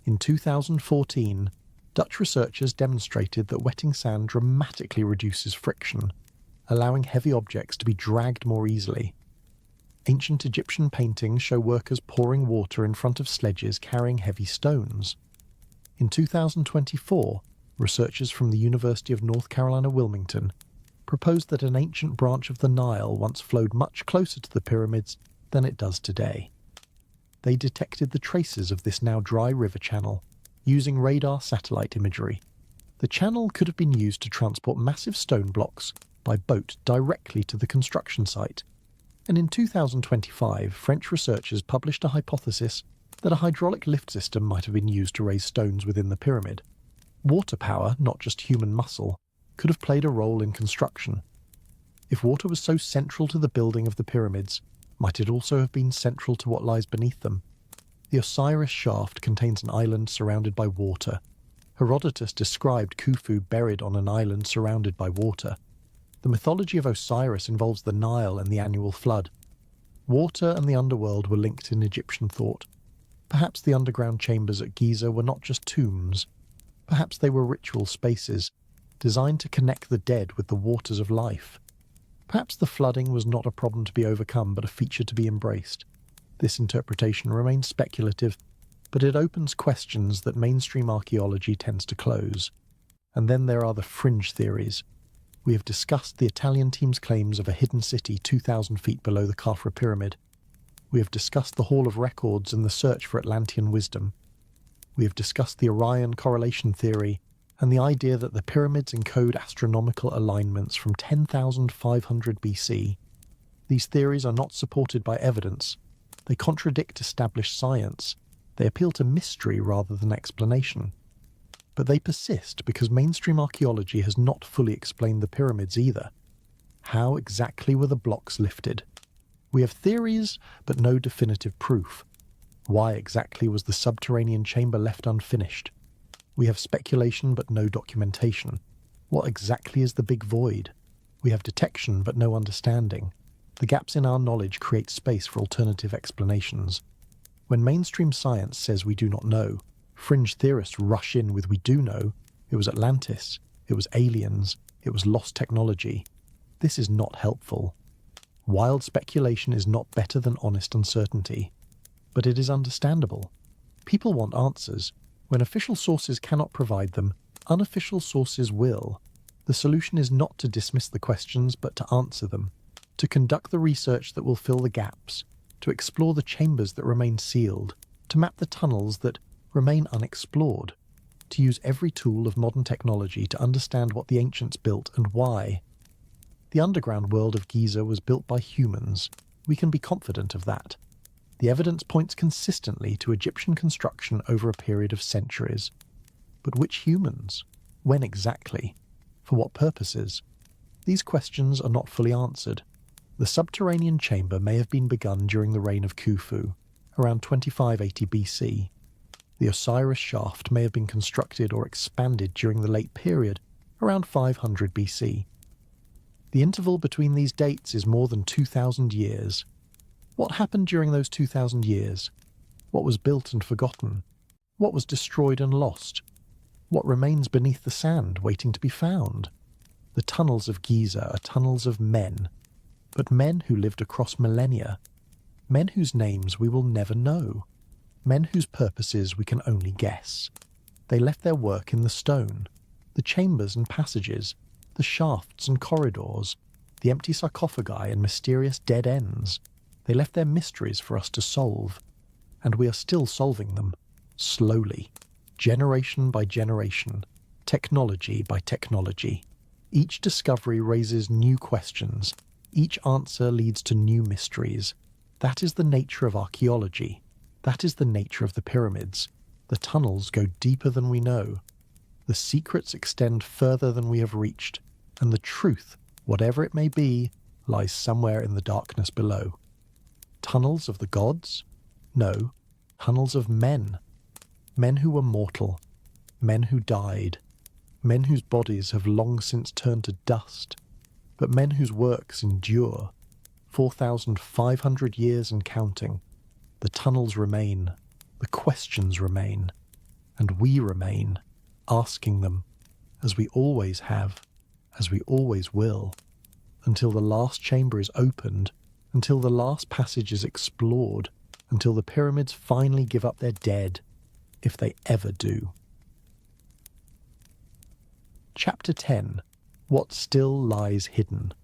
In 2014, Dutch researchers demonstrated that wetting sand dramatically reduces friction, allowing heavy objects to be dragged more easily. Ancient Egyptian paintings show workers pouring water in front of sledges carrying heavy stones. In 2024, researchers from the University of North Carolina, Wilmington, proposed that an ancient branch of the Nile once flowed much closer to the pyramids than it does today. They detected the traces of this now dry river channel using radar satellite imagery. The channel could have been used to transport massive stone blocks by boat directly to the construction site. And in 2025, French researchers published a hypothesis that a hydraulic lift system might have been used to raise stones within the pyramid. Water power, not just human muscle, could have played a role in construction. If water was so central to the building of the pyramids, might it also have been central to what lies beneath them? The Osiris shaft contains an island surrounded by water. Herodotus described Khufu buried on an island surrounded by water. The mythology of Osiris involves the Nile and the annual flood. Water and the underworld were linked in Egyptian thought. Perhaps the underground chambers at Giza were not just tombs. Perhaps they were ritual spaces, designed to connect the dead with the waters of life. Perhaps the flooding was not a problem to be overcome, but a feature to be embraced. This interpretation remains speculative, but it opens questions that mainstream archaeology tends to close. And then there are the fringe theories. We have discussed the Italian team's claims of a hidden city 2,000 feet below the Khafra pyramid. We have discussed the Hall of Records and the search for Atlantean wisdom. We have discussed the Orion correlation theory and the idea that the pyramids encode astronomical alignments from 10,500 BC. These theories are not supported by evidence. They contradict established science. They appeal to mystery rather than explanation. But they persist because mainstream archaeology has not fully explained the pyramids either. How exactly were the blocks lifted? We have theories, but no definitive proof. Why exactly was the subterranean chamber left unfinished? We have speculation, but no documentation. What exactly is the big void? We have detection, but no understanding. The gaps in our knowledge create space for alternative explanations. When mainstream science says we do not know, fringe theorists rush in with we do know. It was Atlantis, it was aliens, it was lost technology. This is not helpful. Wild speculation is not better than honest uncertainty. But it is understandable. People want answers. When official sources cannot provide them, unofficial sources will. The solution is not to dismiss the questions, but to answer them. To conduct the research that will fill the gaps. To explore the chambers that remain sealed. To map the tunnels that remain unexplored. To use every tool of modern technology to understand what the ancients built and why. The underground world of Giza was built by humans. We can be confident of that. The evidence points consistently to Egyptian construction over a period of centuries. But which humans? When exactly? For what purposes? These questions are not fully answered. The subterranean chamber may have been begun during the reign of Khufu, around 2580 BC. The Osiris shaft may have been constructed or expanded during the late period, around 500 BC. The interval between these dates is more than 2,000 years. What happened during those 2,000 years? What was built and forgotten? What was destroyed and lost? What remains beneath the sand waiting to be found? The tunnels of Giza are tunnels of men, but men who lived across millennia. Men whose names we will never know. Men whose purposes we can only guess. They left their work in the stone, the chambers and passages, the shafts and corridors, the empty sarcophagi and mysterious dead ends. They left their mysteries for us to solve. and we are still solving them, slowly, generation by generation, technology by technology. Each discovery raises new questions. Each answer leads to new mysteries. That is the nature of archaeology. That is the nature of the pyramids. The tunnels go deeper than we know. The secrets extend further than we have reached, and the truth, whatever it may be, lies somewhere in the darkness below. Tunnels of the gods? No, tunnels of men. Men who were mortal. Men who died. Men whose bodies have long since turned to dust. But men whose works endure. 4,500 years and counting. The tunnels remain. The questions remain. And we remain, asking them, as we always have, as we always will, until the last chamber is opened, until the last passage is explored, until the pyramids finally give up their dead, if they ever do. Chapter 10. What Still Lies Hidden.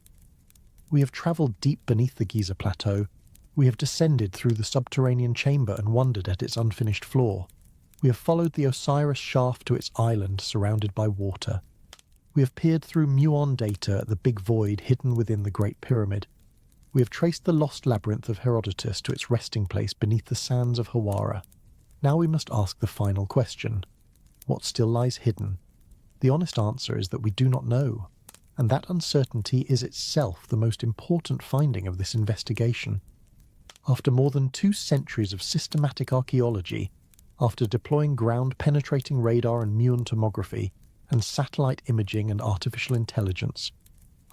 We have travelled deep beneath the Giza Plateau. We have descended through the subterranean chamber and wondered at its unfinished floor. We have followed the Osiris shaft to its island surrounded by water. We have peered through muon data at the big void hidden within the Great Pyramid. We have traced the lost labyrinth of Herodotus to its resting place beneath the sands of Hawara. Now we must ask the final question. What still lies hidden? The honest answer is that we do not know, and that uncertainty is itself the most important finding of this investigation. After more than 2 centuries of systematic archaeology, after deploying ground-penetrating radar and muon tomography, and satellite imaging and artificial intelligence,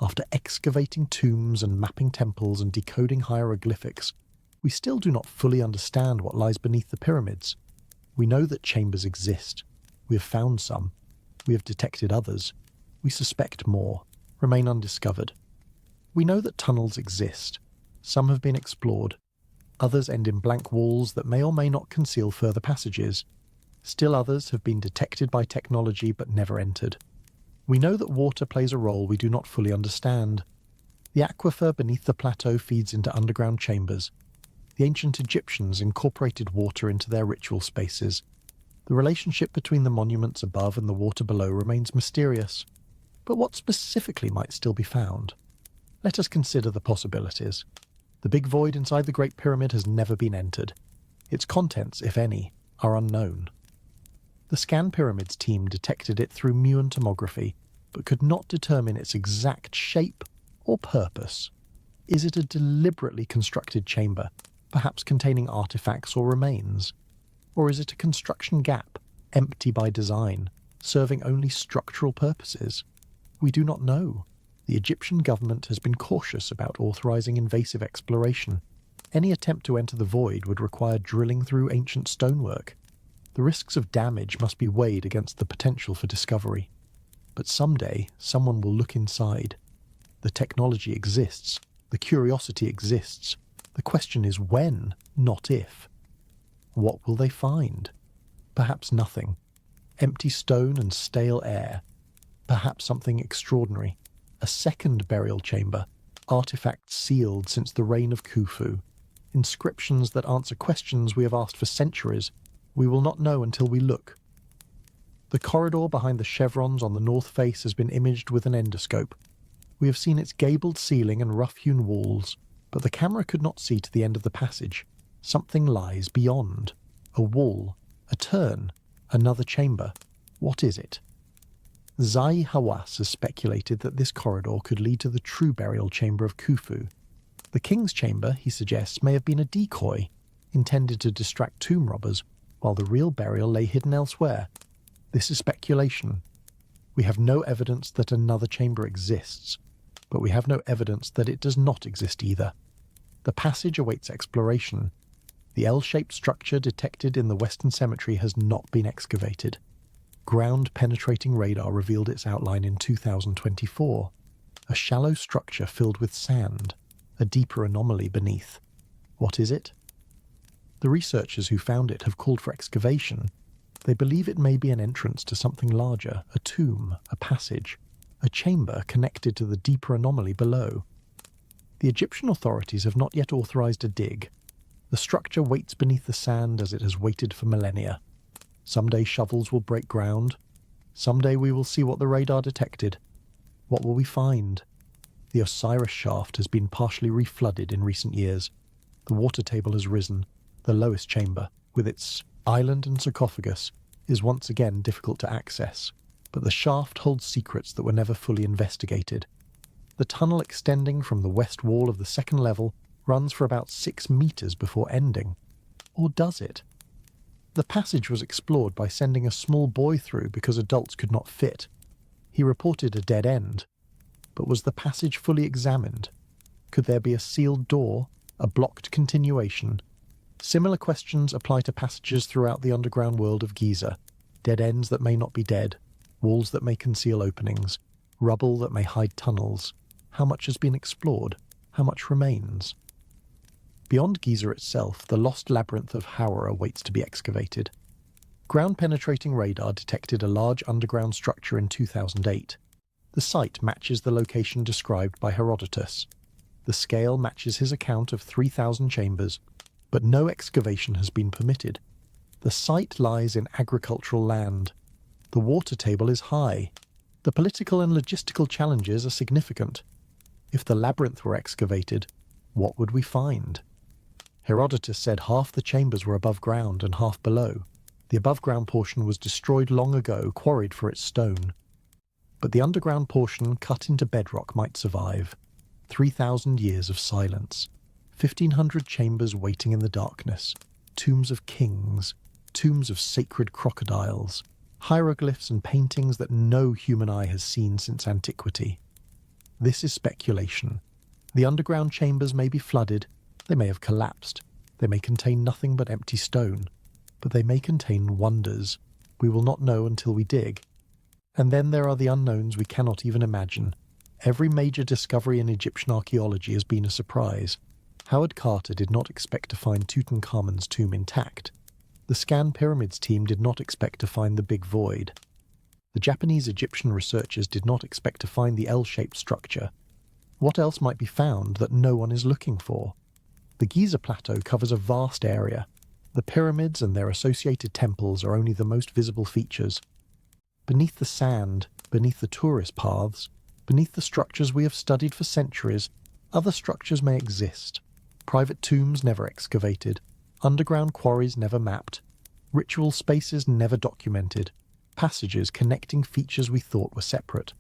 after excavating tombs and mapping temples and decoding hieroglyphics, we still do not fully understand what lies beneath the pyramids. We know that chambers exist. We have found some. We have detected others. We suspect more, remain undiscovered. We know that tunnels exist. Some have been explored. Others end in blank walls that may or may not conceal further passages. Still others have been detected by technology but never entered. We know that water plays a role we do not fully understand. The aquifer beneath the plateau feeds into underground chambers. The ancient Egyptians incorporated water into their ritual spaces. The relationship between the monuments above and the water below remains mysterious. But what specifically might still be found? Let us consider the possibilities. The big void inside the Great Pyramid has never been entered. Its contents, if any, are unknown. The Scan Pyramids team detected it through muon tomography, but could not determine its exact shape or purpose. Is it a deliberately constructed chamber, perhaps containing artifacts or remains? Or is it a construction gap, empty by design, serving only structural purposes? We do not know. The Egyptian government has been cautious about authorizing invasive exploration. Any attempt to enter the void would require drilling through ancient stonework. The risks of damage must be weighed against the potential for discovery. But someday, someone will look inside. The technology exists. The curiosity exists. The question is when, not if. What will they find? Perhaps nothing. Empty stone and stale air. Perhaps something extraordinary. A second burial chamber. Artifacts sealed since the reign of Khufu. Inscriptions that answer questions we have asked for centuries. We will not know until we look. The corridor behind the chevrons on the north face has been imaged with an endoscope. We have seen its gabled ceiling and rough-hewn walls, but the camera could not see to the end of the passage. Something lies beyond. A wall, a turn, another chamber. What is it? Zahi Hawass has speculated that this corridor could lead to the true burial chamber of Khufu. The king's chamber, he suggests, may have been a decoy, intended to distract tomb robbers, while the real burial lay hidden elsewhere. This is speculation. We have no evidence that another chamber exists, but we have no evidence that it does not exist either. The passage awaits exploration. The L-shaped structure detected in the Western Cemetery has not been excavated. Ground-penetrating radar revealed its outline in 2024. A shallow structure filled with sand, a deeper anomaly beneath. What is it? The researchers who found it have called for excavation. They believe it may be an entrance to something larger, a tomb, a passage, a chamber connected to the deeper anomaly below. The Egyptian authorities have not yet authorized a dig. The structure waits beneath the sand as it has waited for millennia. Someday shovels will break ground. Someday we will see what the radar detected. What will we find? The Osiris shaft has been partially reflooded in recent years. The water table has risen. The lowest chamber, with its island and sarcophagus, is once again difficult to access, but the shaft holds secrets that were never fully investigated. The tunnel extending from the west wall of the second level runs for about 6 meters before ending. Or does it? The passage was explored by sending a small boy through because adults could not fit. He reported a dead end. But was the passage fully examined? Could there be a sealed door, a blocked continuation? Similar questions apply to passages throughout the underground world of Giza. Dead ends that may not be dead, walls that may conceal openings, rubble that may hide tunnels. How much has been explored? How much remains? Beyond Giza itself, the lost labyrinth of Hawara waits to be excavated. Ground-penetrating radar detected a large underground structure in 2008. The site matches the location described by Herodotus. The scale matches his account of 3,000 chambers, but no excavation has been permitted. The site lies in agricultural land. The water table is high. The political and logistical challenges are significant. If the labyrinth were excavated, what would we find? Herodotus said half the chambers were above ground and half below. The above-ground portion was destroyed long ago, quarried for its stone. But the underground portion, cut into bedrock, might survive. 3,000 years of silence. 1,500 chambers waiting in the darkness. Tombs of kings. Tombs of sacred crocodiles. Hieroglyphs and paintings that no human eye has seen since antiquity. This is speculation. The underground chambers may be flooded. They may have collapsed. They may contain nothing but empty stone. But they may contain wonders. We will not know until we dig. And then there are the unknowns we cannot even imagine. Every major discovery in Egyptian archaeology has been a surprise. Howard Carter did not expect to find Tutankhamun's tomb intact. The Scan Pyramids team did not expect to find the Big Void. The Japanese Egyptian researchers did not expect to find the L-shaped structure. What else might be found that no one is looking for? The Giza Plateau covers a vast area. The pyramids and their associated temples are only the most visible features. Beneath the sand, beneath the tourist paths, beneath the structures we have studied for centuries, other structures may exist. Private tombs never excavated, underground quarries never mapped, ritual spaces never documented, passages connecting features we thought were separate.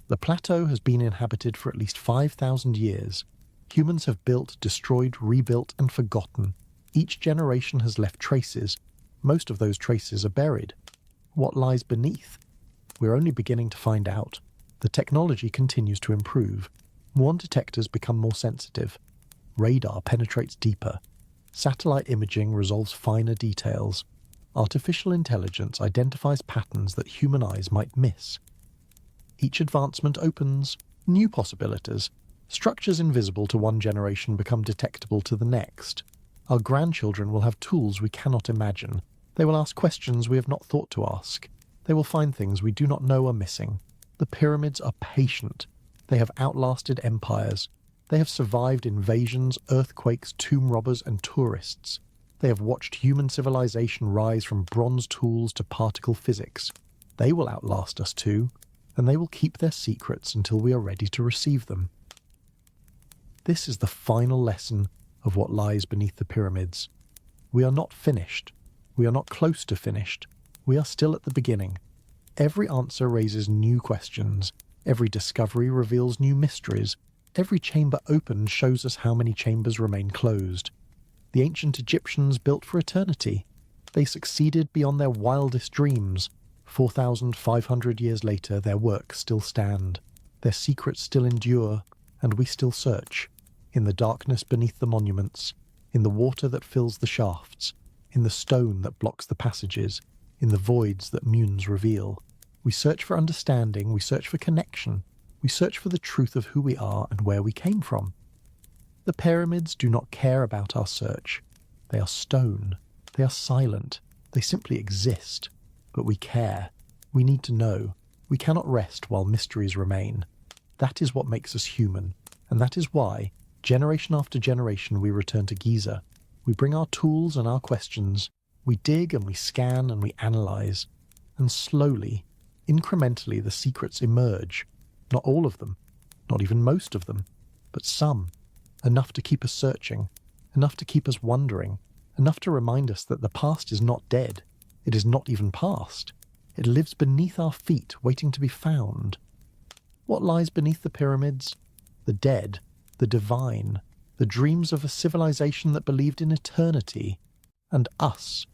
The plateau has been inhabited for at least 5,000 years. Humans have built, destroyed, rebuilt, and forgotten. Each generation has left traces. Most of those traces are buried. What lies beneath? We're only beginning to find out. The technology continues to improve. More detectors become more sensitive. Radar penetrates deeper. Satellite imaging resolves finer details. Artificial intelligence identifies patterns that human eyes might miss. Each advancement opens new possibilities. Structures invisible to one generation become detectable to the next. Our grandchildren will have tools we cannot imagine. They will ask questions we have not thought to ask. They will find things we do not know are missing. The pyramids are patient. They have outlasted empires. They have survived invasions, earthquakes, tomb robbers, and tourists. They have watched human civilization rise from bronze tools to particle physics. They will outlast us too, and they will keep their secrets until we are ready to receive them. This is the final lesson of what lies beneath the pyramids. We are not finished. We are not close to finished. We are still at the beginning. Every answer raises new questions. Every discovery reveals new mysteries. Every chamber opened shows us how many chambers remain closed. The ancient Egyptians built for eternity. They succeeded beyond their wildest dreams. 4,500 years later, their works still stand. Their secrets still endure, and we still search. In the darkness beneath the monuments, in the water that fills the shafts, in the stone that blocks the passages, in the voids that moons reveal. We search for understanding, we search for connection, we search for the truth of who we are and where we came from. The pyramids do not care about our search. They are stone. They are silent. They simply exist. But we care. We need to know. We cannot rest while mysteries remain. That is what makes us human, and that is why, generation after generation, we return to Giza. We bring our tools and our questions. We dig and we scan and we analyze. And slowly, incrementally, the secrets emerge. Not all of them, not even most of them, but some. Enough to keep us searching, enough to keep us wondering, enough to remind us that the past is not dead. It is not even past. It lives beneath our feet, waiting to be found. What lies beneath the pyramids? The dead, the divine, the dreams of a civilization that believed in eternity. And us.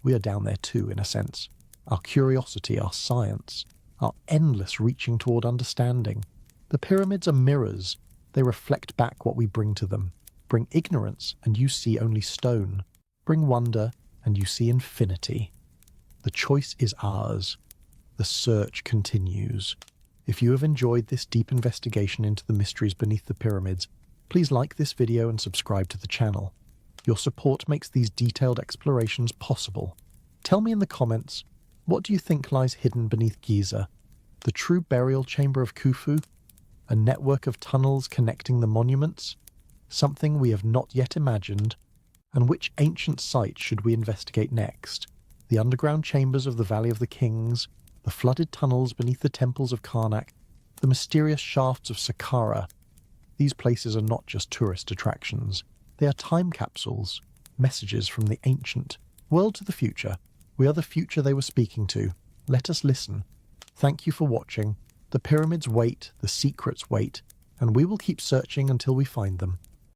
We are down there too, in a sense. Our curiosity, our science, our endless reaching toward understanding. The pyramids are mirrors. They reflect back what we bring to them. Bring ignorance, and you see only stone. Bring wonder, and you see infinity. The choice is ours. The search continues. If you have enjoyed this deep investigation into the mysteries beneath the pyramids, please like this video and subscribe to the channel. Your support makes these detailed explorations possible. Tell me in the comments, what do you think lies hidden beneath Giza? The true burial chamber of Khufu? A network of tunnels connecting the monuments? Something we have not yet imagined? And which ancient site should we investigate next? The underground chambers of the Valley of the Kings, the flooded tunnels beneath the temples of Karnak, the mysterious shafts of Saqqara. These places are not just tourist attractions. They are time capsules, messages from the ancient world to the future. We are the future they were speaking to. Let us listen. Thank you for watching. The pyramids wait, the secrets wait, and we will keep searching until we find them.